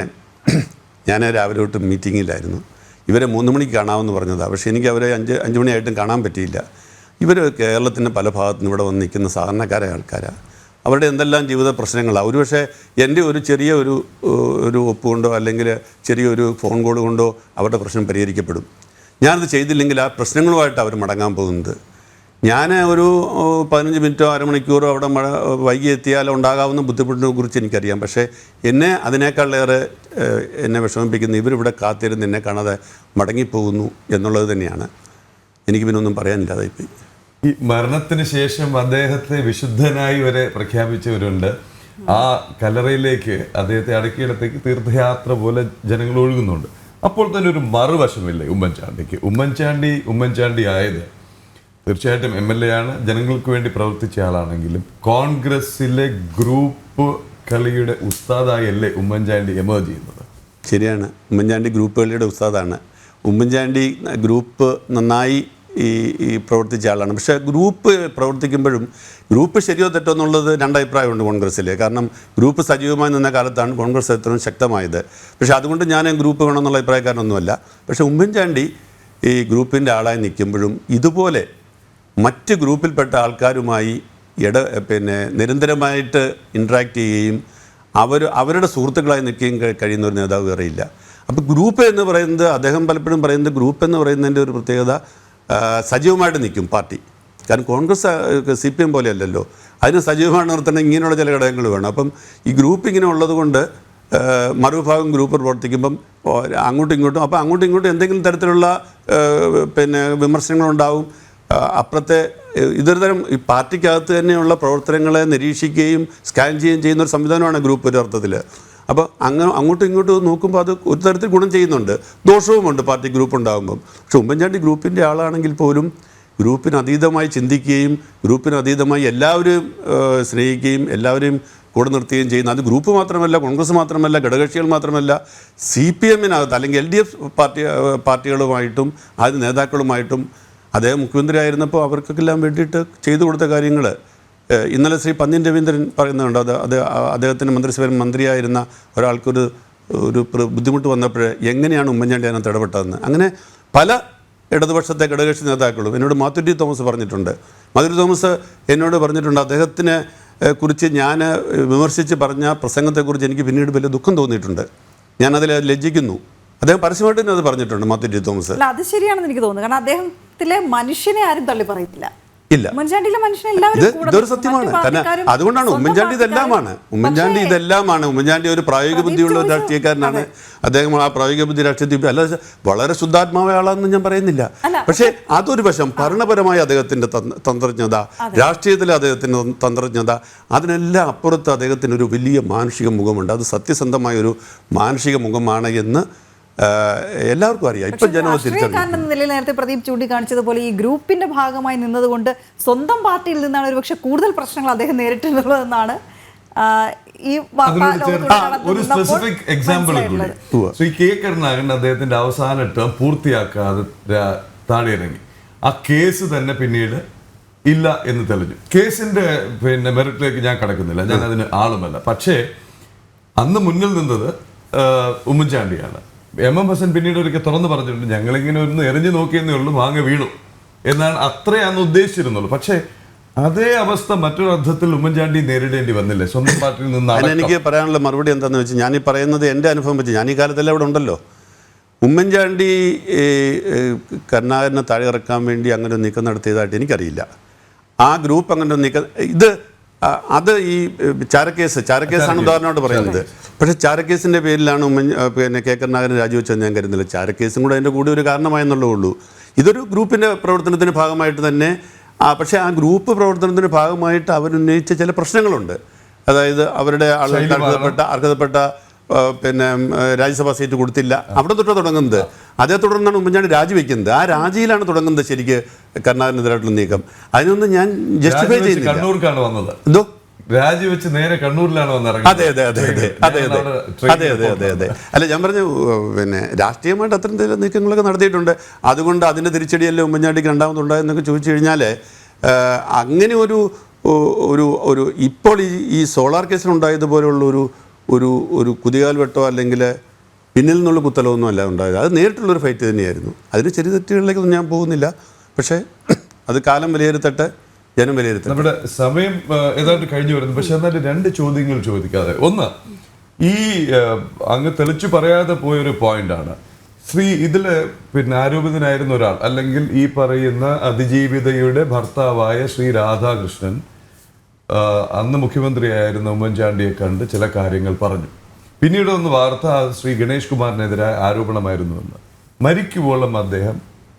ഞാൻ രാവിലെ തൊട്ട് മീറ്റിങ്ങിലായിരുന്നു. ഇവരെ 3 മണിക്ക് കാണാമെന്ന് പറഞ്ഞതാണ്. പക്ഷേ എനിക്ക് അവരെ 5 മണിയായിട്ടും കാണാൻ പറ്റിയില്ല. ഇവർ കേരളത്തിൻ്റെ പല ഭാഗത്തുനിന്ന് ഇവിടെ വന്ന് നിൽക്കുന്ന സാധാരണക്കാരായ ആൾക്കാരാണ്. അവരുടെ എന്തെല്ലാം ജീവിത പ്രശ്നങ്ങളാണ്. ഒരുപക്ഷെ എൻ്റെ ഒരു ചെറിയ ഒരു ഒപ്പ് കൊണ്ടോ അല്ലെങ്കിൽ ചെറിയൊരു ഫോൺ കോൾ കൊണ്ടോ അവരുടെ പ്രശ്നം പരിഹരിക്കപ്പെടും. ഞാനത് ചെയ്തില്ലെങ്കിൽ ആ പ്രശ്നങ്ങളുമായിട്ട് അവർ മടങ്ങാൻ പോകുന്നത്. ഞാൻ ഒരു 15 മിനിറ്റോ അരമണിക്കൂറോ അവിടെ വൈകി എത്തിയാലോ ഉണ്ടാകാവുന്ന ബുദ്ധിമുട്ടിനെ കുറിച്ച് എനിക്കറിയാം. പക്ഷേ എന്നെ അതിനേക്കാളേറെ എന്നെ വിഷമിപ്പിക്കുന്ന ഇവരിവിടെ കാത്തിരുന്ന് എന്നെ കാണാതെ മടങ്ങിപ്പോകുന്നു എന്നുള്ളത് തന്നെയാണ്. എനിക്ക് പിന്നെ ഒന്നും പറയാനില്ലാതായിപ്പോയി. ഈ മരണത്തിന് ശേഷം അദ്ദേഹത്തെ വിശുദ്ധനായി വരെ പ്രഖ്യാപിച്ചവരുണ്ട്. ആ കല്ലറയിലേക്ക് അദ്ദേഹത്തെ അടക്കിയിടത്തേക്ക് തീർത്ഥയാത്ര പോലെ ജനങ്ങൾ ഒഴുകുന്നുണ്ട്. അപ്പോൾ തന്നെ ഒരു മറുവശമില്ലേ ഉമ്മൻചാണ്ടിക്ക്? ഉമ്മൻചാണ്ടി ആയത് തീർച്ചയായിട്ടും MLA ആണ്, ജനങ്ങൾക്ക് വേണ്ടി പ്രവർത്തിച്ച ആളാണെങ്കിലും കോൺഗ്രസിലെ ഗ്രൂപ്പ് കളിയുടെ ഉസ്താദായല്ലേ ഉമ്മൻചാണ്ടി എമേർജ് ചെയ്യുന്നത്? ശരിയാണ്, ഉമ്മൻചാണ്ടി ഗ്രൂപ്പ് കളിയുടെ ഉസ്താദാണ്. ഉമ്മൻചാണ്ടി ഗ്രൂപ്പ് നന്നായി ഈ പ്രവർത്തിച്ച ആളാണ്. പക്ഷേ ഗ്രൂപ്പ് പ്രവർത്തിക്കുമ്പോഴും ഗ്രൂപ്പ് ശരിയോ തെറ്റോ എന്നുള്ളത് 2 അഭിപ്രായമുണ്ട് കോൺഗ്രസ്സിൽ. കാരണം ഗ്രൂപ്പ് സജീവമായി നിന്ന കാലത്താണ് കോൺഗ്രസ് എത്രയും ശക്തമായത്. പക്ഷേ അതുകൊണ്ട് ഞാൻ ഗ്രൂപ്പ് വേണമെന്നുള്ള അഭിപ്രായക്കാരനൊന്നുമല്ല. പക്ഷേ ഉമ്മൻചാണ്ടി ഈ ഗ്രൂപ്പിൻ്റെ ആളായി നിൽക്കുമ്പോഴും ഇതുപോലെ മറ്റ് ഗ്രൂപ്പിൽപ്പെട്ട ആൾക്കാരുമായി നിരന്തരമായിട്ട് ഇൻട്രാക്ട് ചെയ്യുകയും അവരുടെ സുഹൃത്തുക്കളായി നിൽക്കുകയും കഴിയുന്ന ഒരു നേതാവ് വേറെയില്ല. അപ്പോൾ ഗ്രൂപ്പ് എന്ന് പറയുന്നത് അദ്ദേഹം പലപ്പോഴും പറയുന്നത് ഗ്രൂപ്പ് എന്ന് പറയുന്നതിൻ്റെ ഒരു പ്രത്യേകത സജീവമായിട്ട് നിൽക്കും പാർട്ടി. കാരണം കോൺഗ്രസ് CPM പോലെയല്ലല്ലോ. അതിന് സജീവമായിട്ട് നിർത്തണമെങ്കിൽ ഇങ്ങനെയുള്ള ചില ഘടകങ്ങൾ വേണം. അപ്പം ഈ ഗ്രൂപ്പ് ഇങ്ങനെ ഉള്ളത് കൊണ്ട് മറുവിഭാഗം ഗ്രൂപ്പ് പ്രവർത്തിക്കുമ്പം അങ്ങോട്ടും ഇങ്ങോട്ടും എന്തെങ്കിലും തരത്തിലുള്ള വിമർശനങ്ങളുണ്ടാവും. അപ്പുറത്തെ ഇതൊരു തരം ഈ പാർട്ടിക്കകത്ത് തന്നെയുള്ള പ്രവർത്തനങ്ങളെ നിരീക്ഷിക്കുകയും സ്കാൻ ചെയ്യുകയും ചെയ്യുന്ന ഒരു സംവിധാനമാണ് ഗ്രൂപ്പ് ഒരു അർത്ഥത്തിൽ. അപ്പോൾ അങ്ങോട്ടും ഇങ്ങോട്ടും നോക്കുമ്പോൾ അത് ഒരു തരത്തിൽ ഗുണം ചെയ്യുന്നുണ്ട്, ദോഷവുമുണ്ട് പാർട്ടി ഗ്രൂപ്പ് ഉണ്ടാകുമ്പം. പക്ഷെ ഉമ്മൻചാണ്ടി ഗ്രൂപ്പിൻ്റെ ആളാണെങ്കിൽ പോലും ഗ്രൂപ്പിന് അതീതമായി ചിന്തിക്കുകയും ഗ്രൂപ്പിന് അതീതമായി എല്ലാവരും സ്നേഹിക്കുകയും എല്ലാവരെയും കൂടെ നിർത്തുകയും ചെയ്യുന്ന, അത് ഗ്രൂപ്പ് മാത്രമല്ല, കോൺഗ്രസ് മാത്രമല്ല, ഘടകകക്ഷികൾ മാത്രമല്ല, CPM-നകത്ത് അല്ലെങ്കിൽ LDF പാർട്ടികളുമായിട്ടും ആദ്യ നേതാക്കളുമായിട്ടും അദ്ദേഹം മുഖ്യമന്ത്രി ആയിരുന്നപ്പോൾ അവർക്കെല്ലാം വേണ്ടിയിട്ട് ചെയ്തു കൊടുത്ത കാര്യങ്ങൾ ഇന്നലെ ശ്രീ പന്ന്യൻ രവീന്ദ്രൻ പറയുന്നുണ്ട്. അദ്ദേഹത്തിൻ്റെ മന്ത്രിസഭയിൽ മന്ത്രിയായിരുന്ന ഒരാൾക്കൊരു ബുദ്ധിമുട്ട് വന്നപ്പോൾ എങ്ങനെയാണ് ഉമ്മൻചാണ്ടി അതിനകത്ത് ഇടപെട്ടതെന്ന്. അങ്ങനെ പല ഇടതുപക്ഷത്തെ ഘടകകക്ഷി നേതാക്കളും എന്നോട് മാത്യു ടി തോമസ് പറഞ്ഞിട്ടുണ്ട്. എന്നോട് പറഞ്ഞിട്ടുണ്ട് അദ്ദേഹത്തിനെ കുറിച്ച് ഞാൻ വിമർശിച്ച് പറഞ്ഞ പ്രസംഗത്തെക്കുറിച്ച് എനിക്ക് പിന്നീട് വലിയ ദുഃഖം തോന്നിയിട്ടുണ്ട്, ഞാനതിൽ ലജ്ജിക്കുന്നു. അദ്ദേഹം പരസ്യമായിട്ട് തന്നെ അത് പറഞ്ഞിട്ടുണ്ട് മാത്യു ടി തോമസ്. അല്ല, അത് ശരിയാണെന്ന് എനിക്ക് തോന്നുന്നു. കാരണം അദ്ദേഹത്തിലെ മനുഷ്യനെ ആരും തള്ളി പറയില്ല. ഇല്ല, ഇതൊരു സത്യമാണ്. കാരണം അതുകൊണ്ടാണ് ഉമ്മൻചാണ്ടി ഇതെല്ലാമാണ്. ഉമ്മൻചാണ്ടി ഒരു പ്രായോഗിക ബുദ്ധിയുള്ള ഒരു രാഷ്ട്രീയക്കാരനാണ്. അദ്ദേഹം ആ പ്രായോഗിക ബുദ്ധി രാഷ്ട്രീയത്തിൽ അല്ല വളരെ ശുദ്ധാത്മാവായ ആളാണെന്ന് ഞാൻ പറയുന്നില്ല. പക്ഷേ അതൊരു വശം ഭരണപരമായ അദ്ദേഹത്തിൻ്റെ തന്ത്രജ്ഞത, രാഷ്ട്രീയത്തിലെ അദ്ദേഹത്തിൻ്റെ തന്ത്രജ്ഞത, അതിനെല്ലാം അപ്പുറത്ത് അദ്ദേഹത്തിന് ഒരു വലിയ മാനുഷിക മുഖമുണ്ട്. അത് സത്യസന്ധമായൊരു മാനുഷിക മുഖമാണ് എന്ന് എല്ലാവർക്കും അറിയാം. ഇപ്പം ജനങ്ങൾ നിലയിൽ നേരത്തെ പ്രദീപ് ചൂണ്ടിക്കാണിച്ചതുപോലെ ഈ ഗ്രൂപ്പിന്റെ ഭാഗമായി നിന്നതുകൊണ്ട് സ്വന്തം പാർട്ടിയിൽ നിന്നാണ് ഒരുപക്ഷെ കൂടുതൽ പ്രശ്നങ്ങൾ അദ്ദേഹം നേരിട്ടുള്ളതെന്നാണ് ഈ ഒരു സ്പെസിഫിക് എക്സാമ്പിൾ കൂടി. ശ്രീ കെ കരുണാകരൻ അദ്ദേഹത്തിന്റെ അവസാന ടേം പൂർത്തിയാക്കാതെ താഴെയിറങ്ങി. ആ കേസ് തന്നെ പിന്നീട് ഇല്ല എന്ന് തെളിഞ്ഞു. കേസിന്റെ മെറിറ്റിലേക്ക് ഞാൻ കടക്കുന്നില്ല, ഞാൻ അതിന് ആളുമല്ല. പക്ഷേ അന്ന് മുന്നിൽ നിന്നത് ഉമ്മൻചാണ്ടിയാണ്. എം ഹസൻ പിന്നീട് ഒരിക്കൽ തുറന്നു പറഞ്ഞിട്ടുണ്ട്, ഞങ്ങളിങ്ങനെ ഒന്ന് എറിഞ്ഞു നോക്കിയെന്നേ ഉള്ളൂ, മാങ്ങ വീണു എന്നാണ്, അത്രയാന്ന് ഉദ്ദേശിച്ചിരുന്നുള്ളൂ. പക്ഷേ അതേ അവസ്ഥ മറ്റൊരു അർത്ഥത്തിൽ ഉമ്മൻചാണ്ടി നേരിടേണ്ടി വന്നില്ലേ സ്വന്തം പാർട്ടിയിൽ നിന്നാണ്? എനിക്ക് പറയാനുള്ള മറുപടി എന്താണെന്ന് വെച്ചാൽ, ഞാൻ ഈ പറയുന്നത് എൻ്റെ അനുഭവം വെച്ച്, ഞാൻ ഈ കാലത്തെല്ലാം ഇവിടെ ഉണ്ടല്ലോ. ഉമ്മൻചാണ്ടി കരുണാകരനെ താഴെ ഇറക്കാൻ വേണ്ടി അങ്ങനെ ഒരു നീക്കം നടത്തിയതായിട്ട് എനിക്കറിയില്ല. ആ ഗ്രൂപ്പ് അങ്ങനെ നീക്കം അത് ഈ ചാരക്കേസാണ് ഉദാഹരണമായിട്ട് പറയുന്നത്. പക്ഷേ ചാരക്കേസിൻ്റെ പേരിലാണ് പിന്നെ കെ കരുണാകരൻ രാജിവെച്ചെന്ന് ഞാൻ കരുതുന്നില്ല. ചാരക്കേസും കൂടെ അതിൻ്റെ കൂടെ ഒരു കാരണമായെന്നുള്ളേ ഉള്ളൂ. ഇതൊരു ഗ്രൂപ്പിൻ്റെ പ്രവർത്തനത്തിന് ഭാഗമായിട്ട് തന്നെ, പക്ഷേ ആ ഗ്രൂപ്പ് പ്രവർത്തനത്തിൻ്റെ ഭാഗമായിട്ട് അവരുന്നയിച്ച ചില പ്രശ്നങ്ങളുണ്ട്. അതായത് അവരുടെ അർഹതപ്പെട്ട പിന്നെ രാജ്യസഭാ സീറ്റ് കൊടുത്തില്ല, അവിടെ തൊട്ട് തുടങ്ങുന്നത്. അതേ തുടർന്നാണ് ഉമ്മൻചാണ്ടി രാജിവെക്കുന്നത്. ആ രാജിയിലാണ് തുടങ്ങുന്നത് ശരിക്ക് കരുണാകരനെതിരായിട്ടുള്ള നീക്കം. അതിനൊന്നും ഞാൻ ജസ്റ്റിഫൈ ചെയ്യുന്നില്ല. കണ്ണൂർക്കാണ് വന്നത്, എന്തോ രാജിവെച്ച് നേരെ കണ്ണൂരിലാണ് വന്നത്. അതെ. അല്ല, ഞാൻ പറഞ്ഞു പിന്നെ രാഷ്ട്രീയമായിട്ട് അത്തരം നീക്കങ്ങളൊക്കെ നടത്തിയിട്ടുണ്ട്. അതുകൊണ്ട് അതിൻ്റെ തിരിച്ചടിയല്ലേ ഉമ്മൻചാണ്ടിക്ക് രണ്ടാമതുണ്ടായെന്നൊക്കെ ചോദിച്ചു കഴിഞ്ഞാൽ, അങ്ങനെ ഒരു ഇപ്പോൾ ഈ സോളാർ കേസിലുണ്ടായതുപോലുള്ള ഒരു കുതികാൽ വെട്ടോ അല്ലെങ്കിൽ പിന്നിൽ നിന്നുള്ള കുത്തലോ ഒന്നും അല്ല ഉണ്ടായത്. അത് നേരിട്ടുള്ളൊരു ഫൈറ്റ് തന്നെയായിരുന്നു. അതിന് ചെറിയ തെറ്റുകളിലേക്കൊന്നും ഞാൻ പോകുന്നില്ല. പക്ഷേ അത് കാലം വിലയിരുത്തട്ടെ, ജനം വിലയിരുത്തട്ടെ. നമ്മുടെ സമയം ഏതാണ്ട് കഴിഞ്ഞു വരുന്നു. പക്ഷെ എന്നാലും 2 ചോദ്യങ്ങൾ ചോദിക്കാതെ, ഒന്ന്, ഈ അങ്ങ് തെളിച്ചു പറയാതെ പോയൊരു പോയിന്റാണ് ഇതില് പിന്നെ ആരോപിതനായിരുന്ന ഒരാൾ, അല്ലെങ്കിൽ ഈ പറയുന്ന അതിജീവിതയുടെ ഭർത്താവായ ശ്രീ രാധാകൃഷ്ണൻ അന്ന് മുഖ്യമന്ത്രിയായിരുന്ന ഉമ്മൻചാണ്ടിയെ കണ്ട് ചില കാര്യങ്ങൾ പറഞ്ഞു. പിന്നീട് ഒന്ന് വാർത്ത ശ്രീ ഗണേഷ് കുമാറിനെതിരായ ആരോപണമായിരുന്നുവെന്ന്. മരിക്കുവോളം അദ്ദേഹം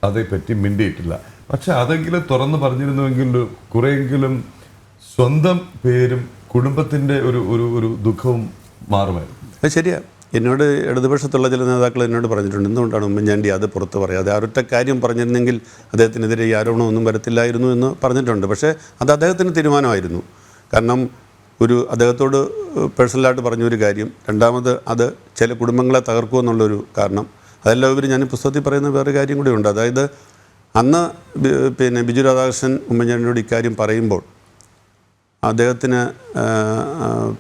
അതേപ്പറ്റി മിണ്ടിയിട്ടില്ല. പക്ഷെ അതെങ്കിലും തുറന്നു പറഞ്ഞിരുന്നുവെങ്കിൽ കുറെയെങ്കിലും സ്വന്തം പേരും കുടുംബത്തിൻ്റെ ഒരു ദുഃഖവും മാറുമായിരുന്നു. അത് ശരിയാ. എന്നോട് ഇടതുപക്ഷത്തുള്ള ചില നേതാക്കൾ എന്നോട് പറഞ്ഞിട്ടുണ്ട്, എന്തുകൊണ്ടാണ് ഉമ്മൻചാണ്ടി അത് പുറത്ത് പറയാതെ, ആ ഒറ്റ കാര്യം പറഞ്ഞിരുന്നെങ്കിൽ അദ്ദേഹത്തിനെതിരെ ഈ ആരോപണമൊന്നും വരത്തില്ലായിരുന്നു എന്ന് പറഞ്ഞിട്ടുണ്ട്. പക്ഷേ അത് അദ്ദേഹത്തിന് തീരുമാനമായിരുന്നു. കാരണം അദ്ദേഹത്തോട് പേഴ്സണലായിട്ട് പറഞ്ഞൊരു കാര്യം, രണ്ടാമത് അത് ചില കുടുംബങ്ങളെ തകർക്കുമെന്നുള്ളൊരു കാരണം. അതെല്ലാം ഉപരി ഞാൻ പുസ്തകത്തിൽ പറയുന്ന വേറെ കാര്യം കൂടി ഉണ്ട്. അതായത് അന്ന് പിന്നെ ബിജു രാധാകൃഷ്ണൻ ഉമ്മൻചാണ്ടിയോട് ഇക്കാര്യം പറയുമ്പോൾ അദ്ദേഹത്തിന്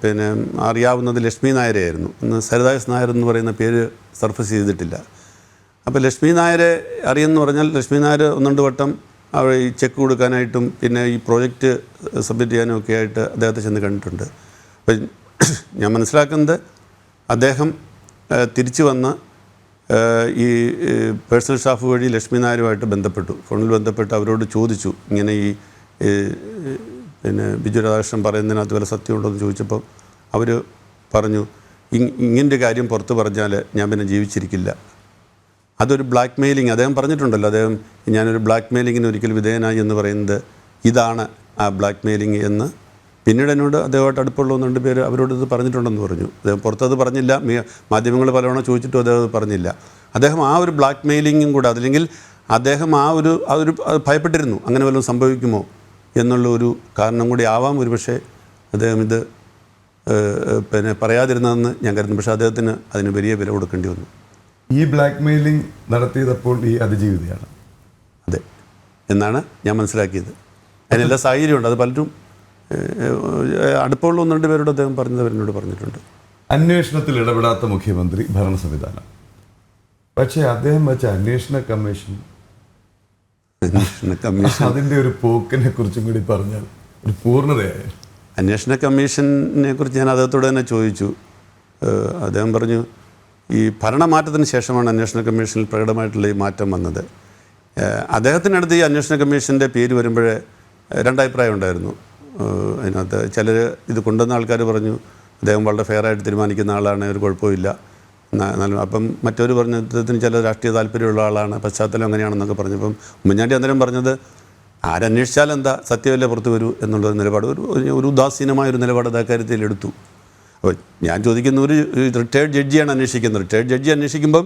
പിന്നെ അറിയാവുന്നത് ലക്ഷ്മി നായരെയായിരുന്നു. അന്ന് സരിതാസ് നായർ എന്ന് പറയുന്ന പേര് സർഫസ് ചെയ്തിട്ടില്ല. അപ്പോൾ ലക്ഷ്മി നായരെ അറിയുമെന്ന് പറഞ്ഞാൽ, ലക്ഷ്മി നായർ 1-2 വട്ടം അവർ ഈ ചെക്ക് കൊടുക്കാനായിട്ടും പിന്നെ ഈ പ്രോജക്റ്റ് സബ്മിറ്റ് ചെയ്യാനും ഒക്കെ ആയിട്ട് അദ്ദേഹത്തെ ചെന്ന് കണ്ടിട്ടുണ്ട്. അപ്പം ഞാൻ മനസ്സിലാക്കുന്നത്, അദ്ദേഹം തിരിച്ചു വന്ന് ഈ പേഴ്സണൽ സ്റ്റാഫ് വഴി ലക്ഷ്മി നായരുമായിട്ട് ബന്ധപ്പെട്ടു, ഫോണിൽ ബന്ധപ്പെട്ട് അവരോട് ചോദിച്ചു, ഇങ്ങനെ ഈ പിന്നെ ബിജു രാധാകൃഷ്ണൻ പറയുന്നതിനകത്ത് വല്ല സത്യമുണ്ടോ എന്ന് ചോദിച്ചപ്പോൾ അവർ പറഞ്ഞു, ഇങ്ങനൊരു കാര്യം പുറത്ത് പറഞ്ഞാൽ ഞാൻ പിന്നെ ജീവിച്ചിരിക്കില്ല. അതൊരു ബ്ലാക്ക് മെയിലിംഗ്, അദ്ദേഹം പറഞ്ഞിട്ടുണ്ടല്ലോ, അദ്ദേഹം ഞാനൊരു ബ്ലാക്ക് മെയിലിങ്ങിന് ഒരിക്കൽ വിധേയനായി എന്ന് പറയുന്നത് ഇതാണ് ആ ബ്ലാക്ക് മെയിലിംഗ് എന്ന് പിന്നീട് എന്നോട് അദ്ദേഹമായിട്ട് അടുപ്പമുള്ള 1-2 പേര് അവരോട് ഇത് പറഞ്ഞിട്ടുണ്ടെന്ന് പറഞ്ഞു. അദ്ദേഹം പുറത്തത് പറഞ്ഞില്ല, മാധ്യമങ്ങൾ പലവണ ചോദിച്ചിട്ടും അദ്ദേഹം അത് പറഞ്ഞില്ല. അദ്ദേഹം ആ ഒരു ബ്ലാക്ക് മെയിലിങ്ങും കൂടെ, അതല്ലെങ്കിൽ അദ്ദേഹം ആ ഒരു ഭയപ്പെട്ടിരുന്നു അങ്ങനെ വല്ലതും സംഭവിക്കുമോ എന്നുള്ള ഒരു കാരണം കൂടി ആവാം ഒരുപക്ഷെ അദ്ദേഹം ഇത് പിന്നെ പറയാതിരുന്നതെന്ന് ഞാൻ കരുതുന്നു. പക്ഷേ അദ്ദേഹത്തിന് അതിന് വലിയ വില കൊടുക്കേണ്ടി വന്നു. ഈ ബ്ലാക്ക് മെയിലിംഗ് നടത്തിയതപ്പോൾ ഈ അതിജീവിതയാണ്. അതെ എന്നാണ് ഞാൻ മനസ്സിലാക്കിയത്. അതിനെല്ലാ സാഹചര്യമുണ്ട്. അത് പലരും അടുപ്പമുള്ള 1-2 പേരോട് അദ്ദേഹം അവരോട് പറഞ്ഞിട്ടുണ്ട്. അന്വേഷണത്തിൽ ഇടപെടാത്ത മുഖ്യമന്ത്രി, ഭരണ സംവിധാനം. പക്ഷേ അദ്ദേഹം വെച്ച അന്വേഷണ കമ്മീഷൻ അതിൻ്റെ ഒരു പോക്കിനെ കുറിച്ചും കൂടി പറഞ്ഞാൽ ഒരു പൂർണ്ണതയായ. അന്വേഷണ കമ്മീഷനെ കുറിച്ച് ഞാൻ അദ്ദേഹത്തോട് തന്നെ ചോദിച്ചു. അദ്ദേഹം പറഞ്ഞു, ഈ ഭരണമാറ്റത്തിന് ശേഷമാണ് അന്വേഷണ കമ്മീഷനിൽ പ്രകടമായിട്ടുള്ള ഈ മാറ്റം വന്നത്. അദ്ദേഹത്തിനടുത്ത് ഈ അന്വേഷണ കമ്മീഷൻ്റെ പേര് വരുമ്പോഴേ 2 അഭിപ്രായം ഉണ്ടായിരുന്നു. അതിനകത്ത് ചിലർ ഇത് കൊണ്ടുവന്ന ആൾക്കാർ പറഞ്ഞു അദ്ദേഹം വളരെ ഫെയറായിട്ട് തീരുമാനിക്കുന്ന ആളാണ്, ഒരു കുഴപ്പമില്ല. അപ്പം മറ്റൊരു പറഞ്ഞ അദ്ദേഹത്തിന് ചില രാഷ്ട്രീയ താല്പര്യമുള്ള ആളാണ്, പശ്ചാത്തലം അങ്ങനെയാണെന്നൊക്കെ പറഞ്ഞപ്പം ഉമ്മൻചാണ്ടി അന്നേരം പറഞ്ഞത് ആരന്വേഷിച്ചാൽ എന്താ, സത്യമല്ലേ പുറത്ത് വരൂ എന്നുള്ള നിലപാട്, ഒരു ഉദാസീനമായൊരു നിലപാട് അക്കാര്യത്തിൽ എടുത്തു. അപ്പോൾ ഞാൻ ചോദിക്കുന്ന, ഒരു റിട്ടയർഡ് ജഡ്ജിയാണ് അന്വേഷിക്കുന്നത്. റിട്ടയർഡ് ജഡ്ജി അന്വേഷിക്കുമ്പം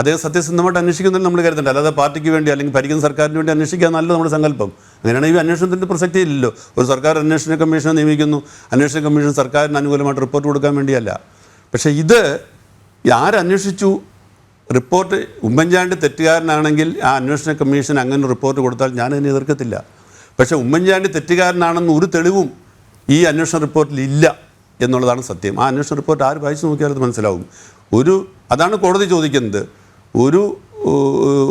അദ്ദേഹം സത്യസന്ധമായിട്ട് അന്വേഷിക്കുന്നതിൽ നമ്മൾ കരുതണ്ട, അല്ലാതെ പാർട്ടിക്ക് വേണ്ടി അല്ലെങ്കിൽ ഭരിക്കുന്ന സർക്കാരിന് വേണ്ടി അന്വേഷിക്കുക എന്നല്ല നമ്മുടെ സങ്കല്പം. അങ്ങനെയാണെങ്കിൽ ഈ അന്വേഷണത്തിൻ്റെ പ്രസക്തി ഇല്ലല്ലോ. ഒരു സർക്കാർ അന്വേഷണ കമ്മീഷനെ നിയമിക്കുന്നു, അന്വേഷണ കമ്മീഷൻ സർക്കാരിന് അനുകൂലമായിട്ട് റിപ്പോർട്ട് കൊടുക്കാൻ വേണ്ടിയല്ല. പക്ഷേ ഇത് ആരന്വേഷിച്ചു, റിപ്പോർട്ട് ഉമ്മൻചാണ്ടി തെറ്റുകാരനാണെങ്കിൽ ആ അന്വേഷണ കമ്മീഷൻ അങ്ങനെ റിപ്പോർട്ട് കൊടുത്താൽ ഞാനതിനെ എതിർക്കത്തില്ല. പക്ഷേ ഉമ്മൻചാണ്ടി തെറ്റുകാരനാണെന്ന് ഒരു തെളിവും ഈ അന്വേഷണ റിപ്പോർട്ടിൽ ഇല്ല എന്നുള്ളതാണ് സത്യം. ആ അന്വേഷണ റിപ്പോർട്ട് ആര് വായിച്ചു നോക്കിയാലും അത് മനസ്സിലാവും. ഒരു അതാണ് കോടതി ചോദിക്കുന്നത്.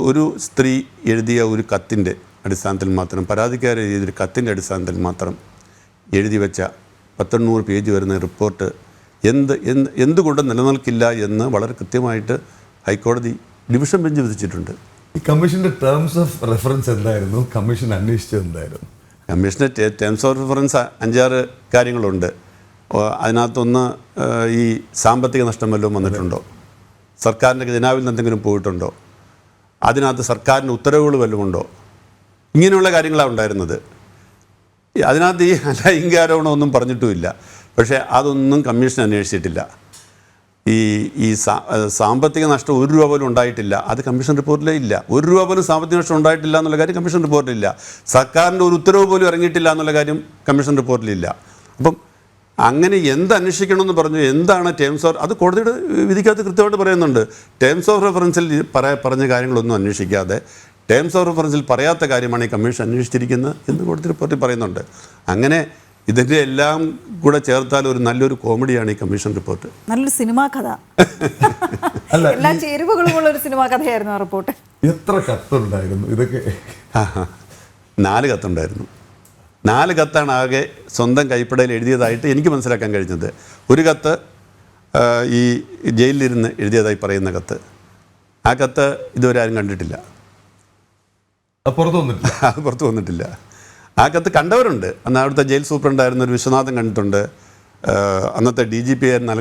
ഒരു സ്ത്രീ എഴുതിയ ഒരു കത്തിൻ്റെ അടിസ്ഥാനത്തിൽ മാത്രം, പരാതിക്കാർ എഴുതിയൊരു കത്തിൻ്റെ അടിസ്ഥാനത്തിൽ മാത്രം എഴുതി വെച്ച 100 പേജ് വരുന്ന റിപ്പോർട്ട് എന്തുകൊണ്ട് നിലനിൽക്കില്ല എന്ന് വളരെ കൃത്യമായിട്ട് ഹൈക്കോടതി ഡിവിഷൻ ബെഞ്ച് വിധിച്ചിട്ടുണ്ട്. ഈ കമ്മീഷന്റെ ടേംസ് ഓഫ് റെഫറൻസ് എന്തായിരുന്നു? കമ്മീഷൻ അന്വേഷിച്ചത് എന്തായിരുന്നു? കമ്മീഷൻ്റെ ടേംസ് ഓഫ് റെഫറൻസ് 5-6 കാര്യങ്ങളുണ്ട്. അതിനകത്തൊന്ന്, ഈ സാമ്പത്തിക നഷ്ടം വല്ലതും വന്നിട്ടുണ്ടോ, സർക്കാരിൻ്റെ ഖജനാവിൽ നിന്ന് എന്തെങ്കിലും പോയിട്ടുണ്ടോ, അതിനകത്ത് സർക്കാരിൻ്റെ ഉത്തരവുകൾ വല്ലതും ഉണ്ടോ, ഇങ്ങനെയുള്ള കാര്യങ്ങളാണ് ഉണ്ടായിരുന്നത്. അതിനകത്ത് ഈ ലൈംഗികാരോപണമൊന്നും പറഞ്ഞിട്ടുമില്ല. പക്ഷേ അതൊന്നും കമ്മീഷൻ അന്വേഷിച്ചിട്ടില്ല. ഈ സാമ്പത്തിക നഷ്ടം 1 രൂപ പോലും ഉണ്ടായിട്ടില്ല, അത് കമ്മീഷൻ റിപ്പോർട്ടിലേ ഇല്ല. 1 രൂപ പോലും സാമ്പത്തിക നഷ്ടം ഉണ്ടായിട്ടില്ല എന്നുള്ള കാര്യം കമ്മീഷൻ റിപ്പോർട്ടിലില്ല. സർക്കാരിൻ്റെ ഒരു ഉത്തരവ് പോലും ഇറങ്ങിയിട്ടില്ല എന്നുള്ള കാര്യം കമ്മീഷൻ റിപ്പോർട്ടിലില്ല. അപ്പം അങ്ങനെ അന്വേഷിക്കണമെന്ന് പറഞ്ഞു, എന്താണ് ടേംസ് ഓഫ്, അത് കോടതിയുടെ വിധിക്കകത്ത് കൃത്യമായിട്ട് പറയുന്നുണ്ട്. ടേംസ് ഓഫ് റെഫറൻസിൽ പറഞ്ഞ കാര്യങ്ങളൊന്നും അന്വേഷിക്കാതെ ടേംസ് ഓഫ് റെഫറൻസിൽ പറയാത്ത കാര്യമാണ് ഈ കമ്മീഷൻ അന്വേഷിച്ചിരിക്കുന്നത് എന്ന് കോടതി റിപ്പോർട്ടിൽ പറയുന്നുണ്ട്. അങ്ങനെ ഇതിൻ്റെ എല്ലാം കൂടെ ചേർത്താൽ ഒരു നല്ലൊരു കോമഡിയാണ് ഈ കമ്മീഷൻ റിപ്പോർട്ട്. നല്ലൊരു സിനിമാ കഥ, എല്ലാ ചേരുവകളുമുള്ള ഒരു സിനിമാ കഥയായിരുന്നു ആ റിപ്പോർട്ട്. എത്ര കത്തുണ്ടായിരുന്നു ഇതൊക്കെ? 4 കത്തുണ്ടായിരുന്നു. 4 കത്താണ് ആകെ സ്വന്തം കൈപ്പടയിൽ എഴുതിയതായിട്ട് എനിക്ക് മനസ്സിലാക്കാൻ കഴിഞ്ഞത്. ഒരു കത്ത് ഈ ജയിലിലിരുന്ന് എഴുതിയതായി പറയുന്ന കത്ത്. ആ കത്ത് ഇതുവരെ ആരും കണ്ടിട്ടില്ല. അത് പുറത്തു വന്നിട്ടില്ല. ആ കത്ത് കണ്ടവരുണ്ട്. അന്ന് അവിടുത്തെ ജയിൽ സൂപ്രണ്ടായിരുന്ന ഒരു വിശ്വനാഥൻ കണ്ടിട്ടുണ്ട്. അന്നത്തെ DGP ആയിരുന്ന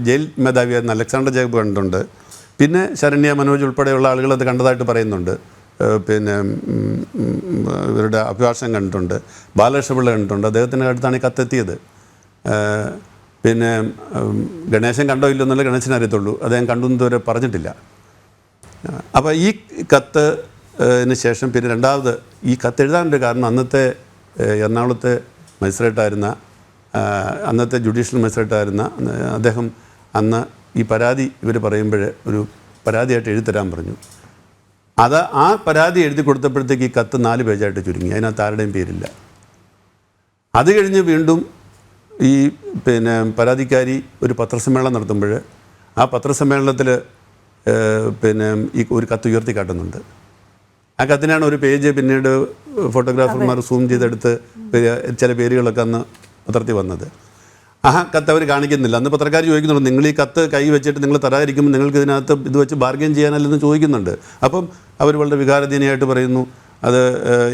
ജയിൽ മേധാവിയായിരുന്ന അലക്സാണ്ടർ ജേക്കബ് കണ്ടിട്ടുണ്ട്. പിന്നെ ശരണ്യ, മനോജ് ഉൾപ്പെടെയുള്ള ആളുകൾ അത് കണ്ടതായിട്ട് പറയുന്നുണ്ട്. പിന്നെ ഇവരുടെ അഭിഭാഷകൻ കണ്ടിട്ടുണ്ട്, ബാലകൃഷ്ണപിള്ള കണ്ടിട്ടുണ്ട്. അദ്ദേഹത്തിൻ്റെ അടുത്താണ് ഈ കത്തെത്തിയത്. പിന്നെ ഗണേശൻ കണ്ടോ ഇല്ലോ എന്നുള്ള ഗണേശനെ അറിയത്തുള്ളൂ, അദ്ദേഹം കണ്ടു ഇതുവരെ പറഞ്ഞിട്ടില്ല. അപ്പോൾ ഈ കത്തിന് ശേഷം പിന്നെ രണ്ടാമത് ഈ കത്ത് എഴുതാനൊരു കാരണം, അന്നത്തെ എറണാകുളത്തെ മജിസ്ട്രേറ്റായിരുന്ന, അന്നത്തെ ജുഡീഷ്യൽ മജിസ്ട്രേറ്റായിരുന്ന അദ്ദേഹം അന്ന് ഈ പരാതി ഇവർ പറയുമ്പോൾ ഒരു പരാതിയായിട്ട് എഴുതിത്തരാൻ പറഞ്ഞു. ആ പരാതി എഴുതി കൊടുത്തപ്പോഴത്തേക്ക് ഈ കത്ത് 4 പേജായിട്ട് ചുരുങ്ങി. അതിനകത്ത് ആരുടെയും പേരില്ല. അത് കഴിഞ്ഞ് വീണ്ടും ഈ പരാതിക്കാരി ഒരു പത്രസമ്മേളനം നടത്തുമ്പോൾ ആ പത്രസമ്മേളനത്തിൽ ഈ ഒരു കത്ത് ഉയർത്തി കാട്ടുന്നുണ്ട്. ആ കത്തിനാണ് ഒരു പേജ് പിന്നീട് ഫോട്ടോഗ്രാഫർമാർ സൂം ചെയ്തെടുത്ത് ചില പേരുകളൊക്കെ അന്ന് പത്രത്തിൽ വന്നത്. ആ കത്ത് അവർ കാണിക്കുന്നില്ല. അന്ന് പത്രക്കാർ ചോദിക്കുന്നുണ്ട്, നിങ്ങൾ ഈ കത്ത് കൈ വെച്ചിട്ട് നിങ്ങൾ തരാതിരിക്കുമ്പോൾ നിങ്ങൾക്ക് ഇതിനകത്ത് ഇത് വെച്ച് ബാർഗെയിൻ ചെയ്യാനല്ലെന്ന് ചോദിക്കുന്നുണ്ട്. അപ്പം അവർ വളരെ വികാരധീനയായിട്ട് പറയുന്നു, അത്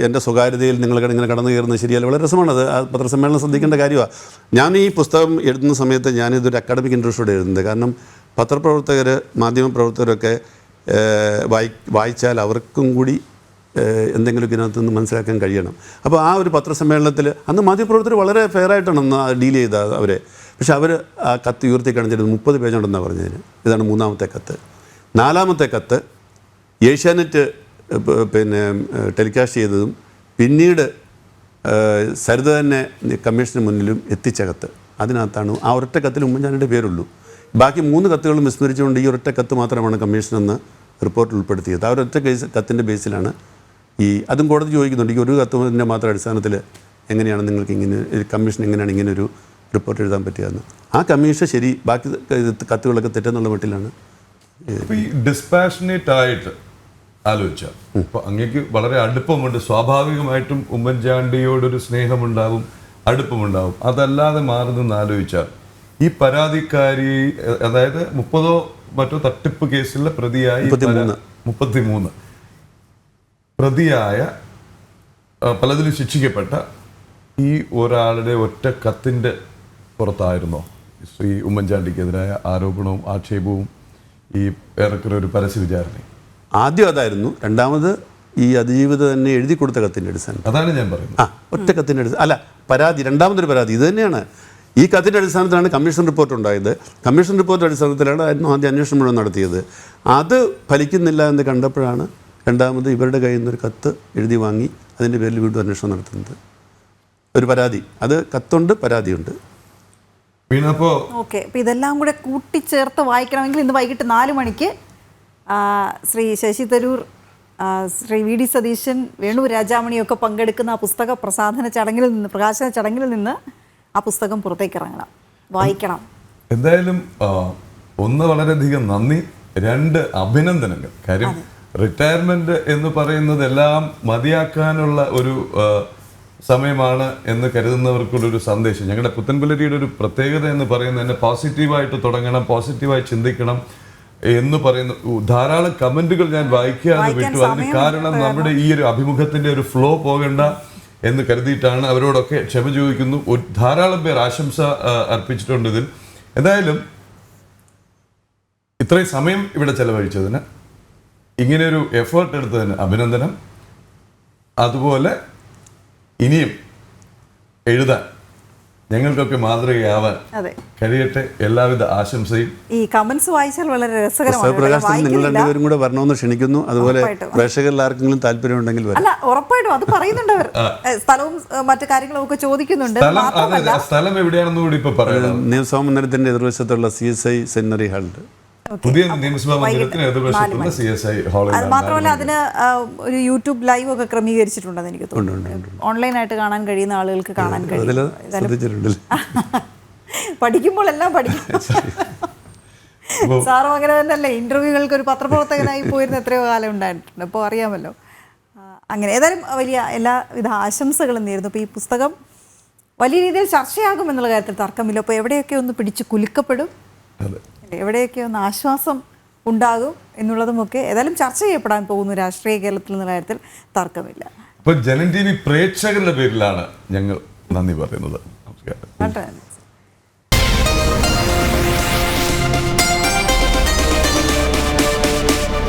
എൻ്റെ സ്വകാര്യതയിൽ നിങ്ങൾ ഇങ്ങനെ കടന്നു കയറുന്നത് ശരിയല്ല. വളരെ രസമാണത്. ആ പത്രസമ്മേളനം ശ്രദ്ധിക്കേണ്ട കാര്യമാണ്. ഞാൻ ഈ പുസ്തകം എഴുതുന്ന സമയത്ത് ഞാനിതൊരു അക്കാഡമിക് ഇൻട്രസ്റ്റോടെ എഴുതുന്നത്. കാരണം പത്രപ്രവർത്തകർ, മാധ്യമപ്രവർത്തകരൊക്കെ വായിച്ചാൽ അവർക്കും കൂടി എന്തെങ്കിലും ഇതിനകത്തുനിന്ന് മനസ്സിലാക്കാൻ കഴിയണം. അപ്പോൾ ആ ഒരു പത്രസമ്മേളനത്തിൽ അന്ന് മാധ്യമപ്രവർത്തകർ വളരെ ഫെയറായിട്ടാണ് അന്ന് ഡീൽ ചെയ്തത് അവരെ. പക്ഷെ അവർ ആ കത്ത് ഉയർത്തി കാണിച്ചിട്ട് 30 പേജുണ്ടെന്നാണ് പറഞ്ഞതിന്. ഇതാണ് 3ാമത്തെ കത്ത്. 4ാമത്തെ കത്ത് ഏഷ്യാനെറ്റ് ടെലികാസ്റ്റ് ചെയ്തതും പിന്നീട് സരിത തന്നെ കമ്മീഷന് മുന്നിലും എത്തിച്ച കത്ത്. അതിനകത്താണ് ആ ഒരൊറ്റ കത്തിൽ ഉമ്മൻചാണ്ടിയുടെ പേരുള്ളൂ. ബാക്കി 3 കത്തുകളും വിസ്മരിച്ചുകൊണ്ട് ഈ ഒരൊറ്റ കത്ത് മാത്രമാണ് കമ്മീഷനെന്ന് റിപ്പോർട്ടിൽ ഉൾപ്പെടുത്തിയത്. ആ ഒരൊറ്റ കത്തിൻ്റെ ബേസിലാണ് അതും കോടതി ചോദിക്കുന്നുണ്ട്, ഈ ഒരു കത്തിൻ്റെ മാത്രം അടിസ്ഥാനത്തിൽ എങ്ങനെയാണ് നിങ്ങൾക്ക് ഇങ്ങനെ കമ്മീഷൻ എങ്ങനെയാണ് ഇങ്ങനെ ഒരു റിപ്പോർട്ട് എഴുതാൻ പറ്റുകയെന്ന്. ആ കമ്മീഷൻ ശരി, ബാക്കി കത്തുകളൊക്കെ തെറ്റെന്നുള്ള മട്ടിലാണ്. ഈ ഡിസ്പാഷനേറ്റ് ആയിട്ട് ആലോചിച്ചാൽ ഇപ്പോൾ അങ്ങേക്ക് വളരെ അടുപ്പമുണ്ട്, സ്വാഭാവികമായിട്ടും ഉമ്മൻചാണ്ടിയോടൊരു സ്നേഹമുണ്ടാവും, അടുപ്പമുണ്ടാവും. അതല്ലാതെ മാറി നിന്ന് ആലോചിച്ചാൽ ഈ പരാതിക്കാരി, അതായത് 30 മറ്റോ തട്ടിപ്പ് കേസിലെ പ്രതിയായി 33 പ്രതിയായ പലതിലും ശിക്ഷിക്കപ്പെട്ട ഈ ഒരാളുടെ ഒറ്റ കത്തിൻ്റെ പുറത്തായിരുന്നോ ശ്രീ ഉമ്മൻചാണ്ടിക്കെതിരായ ആരോപണവും ആക്ഷേപവും ഈ ഏറെക്കുറെ ഒരു പരസ്യ വിചാരണ? ആദ്യം അതായിരുന്നു. രണ്ടാമത് ഈ അതിജീവിത തന്നെ എഴുതി കൊടുത്ത കത്തിൻ്റെ അടിസ്ഥാനം. അതാണ് ഞാൻ പറയുന്നത്. ഒറ്റ കത്തിൻ്റെ അല്ല, പരാതി, രണ്ടാമതൊരു പരാതി ഇത് തന്നെയാണ്. ഈ കത്തിൻ്റെ അടിസ്ഥാനത്തിലാണ് കമ്മീഷൻ റിപ്പോർട്ട് ഉണ്ടായത്. കമ്മീഷൻ റിപ്പോർട്ട് അടിസ്ഥാനത്തിലാണ് ആദ്യം അന്വേഷണം മുഴുവൻ നടത്തിയത്. അത് ഫലിക്കുന്നില്ല എന്ന് കണ്ടപ്പോഴാണ് രണ്ടാമത് ഇവരുടെ കയ്യിൽ നിന്നൊരു കത്ത് എഴുതി വാങ്ങി അതിൻ്റെ പേരിൽ വീണ്ടും അന്വേഷണം നടത്തുന്നത്. ഒരു പരാതി, അത് കത്തുണ്ട്, പരാതിയുണ്ട്. ഓക്കെ, അപ്പോൾ ഇതെല്ലാം കൂടെ കൂട്ടിച്ചേർത്ത് വായിക്കണമെങ്കിൽ ഇന്ന് വൈകിട്ട് 4 മണിക്ക് ശ്രീ ശശി തരൂർ, ശ്രീ VD സതീശൻ, വേണു രാജാമണിയൊക്കെ പങ്കെടുക്കുന്ന ആ പുസ്തക പ്രകാശന ചടങ്ങിൽ നിന്ന് ആ പുസ്തകം പുറത്തേക്ക് ഇറങ്ങണം, വായിക്കണം. എന്തായാലും വളരെയധികം നന്ദി. 2 അഭിനന്ദനങ്ങൾ. കാര്യം റിട്ടയർമെന്റ് എന്ന് പറയുന്നത് എല്ലാം മതിയാക്കാനുള്ള ഒരു സമയമാണ് എന്ന് കരുതുന്നവർക്കുള്ളൊരു സന്ദേശം. ഞങ്ങളുടെ പുത്തൻപുലരിയുടെ ഒരു പ്രത്യേകത എന്ന് പറയുന്നത് തന്നെ പോസിറ്റീവായിട്ട് തുടങ്ങണം, പോസിറ്റീവായി ചിന്തിക്കണം എന്ന് പറയുന്ന ധാരാളം കമന്റുകൾ ഞാൻ വായിക്കാതെ വിട്ടു. അതിന് കാരണം നമ്മുടെ ഈ ഒരു അഭിമുഖത്തിന്റെ ഒരു ഫ്ലോ പോകണ്ട എന്ന് കരുതിയിട്ടാണ്. അവരോടൊക്കെ ക്ഷമ ചോദിക്കുന്നു. ധാരാളം പേർ ആശംസ അർപ്പിച്ചിട്ടുണ്ട് ഇതിൽ. എന്തായാലും ഇത്രയും സമയം ഇവിടെ ചെലവഴിച്ചതിന്, ഇങ്ങനെയൊരു എഫേർട്ട് എടുത്തതിന് അഭിനന്ദനം. അതുപോലെ ഇനിയും എഴുതാൻ ഞങ്ങൾക്കൊക്കെ മാതൃകയാവാൻ കഴിയട്ടെ. എല്ലാവിധ ആശംസയും. ഈ കമന്റ്സ് വായിച്ചാൽ വളരെ പ്രകാശനം നിങ്ങൾ രണ്ടുപേരും കൂടെ വരണമെന്ന് ക്ഷണിക്കുന്നു. അതുപോലെ പ്രേക്ഷകരിൽ ആർക്കെങ്കിലും താല്പര്യമുണ്ടെങ്കിൽ വരാം. അല്ല, ഉറപ്പായിട്ടും അത് പറയുന്നുണ്ട് അവർ. സ്ഥലവും മറ്റു കാര്യങ്ങളും ഒക്കെ ചോദിക്കുന്നുണ്ട്. സ്ഥലം എവിടെയാണെന്ന് കൂടി ഇപ്പൊ പറയാം. നിയമസഭാ മന്ദിരത്തിന്റെ എതിർവശത്തുള്ള CSI സെമിനറി ഹാളുണ്ട്. പുതിയ നിയമസഭാ മന്ദിരത്തിന് എതിർവശത്തുള്ള CSI ഹാളിൽ. അത് മാത്രമല്ല അതിന് ഒരു യൂട്യൂബ് ലൈവ് ഒക്കെ ക്രമീകരിച്ചിട്ടുണ്ടെന്ന് എനിക്ക് തോന്നുന്നു. ഓൺലൈനായിട്ട് കാണാൻ കഴിയുന്ന ആളുകൾക്ക് കാണാൻ കഴിയും. പഠിക്കുമ്പോൾ എല്ലാം പഠിക്കും. സാറും അങ്ങനെ തന്നെയല്ലേ, ഇന്റർവ്യൂകൾക്ക് ഒരു പത്രപ്രവർത്തകനായി പോയിരുന്ന എത്രയോ കാലം ഉണ്ടായിട്ടുണ്ട്. അപ്പോൾ അറിയാമല്ലോ. അങ്ങനെ ഏതായാലും വലിയ എല്ലാവിധ ആശംസകളും നേരുന്നു. അപ്പോൾ ഈ പുസ്തകം വലിയ രീതിയിൽ ചർച്ചയാകുമെന്നുള്ള കാര്യത്തിൽ തർക്കമില്ല. അപ്പോൾ എവിടെയൊക്കെ ഒന്ന് പിടിച്ച് കുലുക്കപ്പെടും, എവിടെയൊക്കെ ഒന്ന് ആശ്വാസം ഉണ്ടാകും എന്നുള്ളതുമൊക്കെ ഏതായാലും ചർച്ച ചെയ്യപ്പെടാൻ പോകുന്നു രാഷ്ട്രീയ കേരളത്തിൽ എന്നുള്ള കാര്യത്തിൽ തർക്കമില്ല. ഇപ്പോൾ ജനൻ TV പ്രേക്ഷകരുടെ പേരിലാണ് ഞങ്ങൾ നന്ദി പറയുന്നത്. നമസ്കാരം.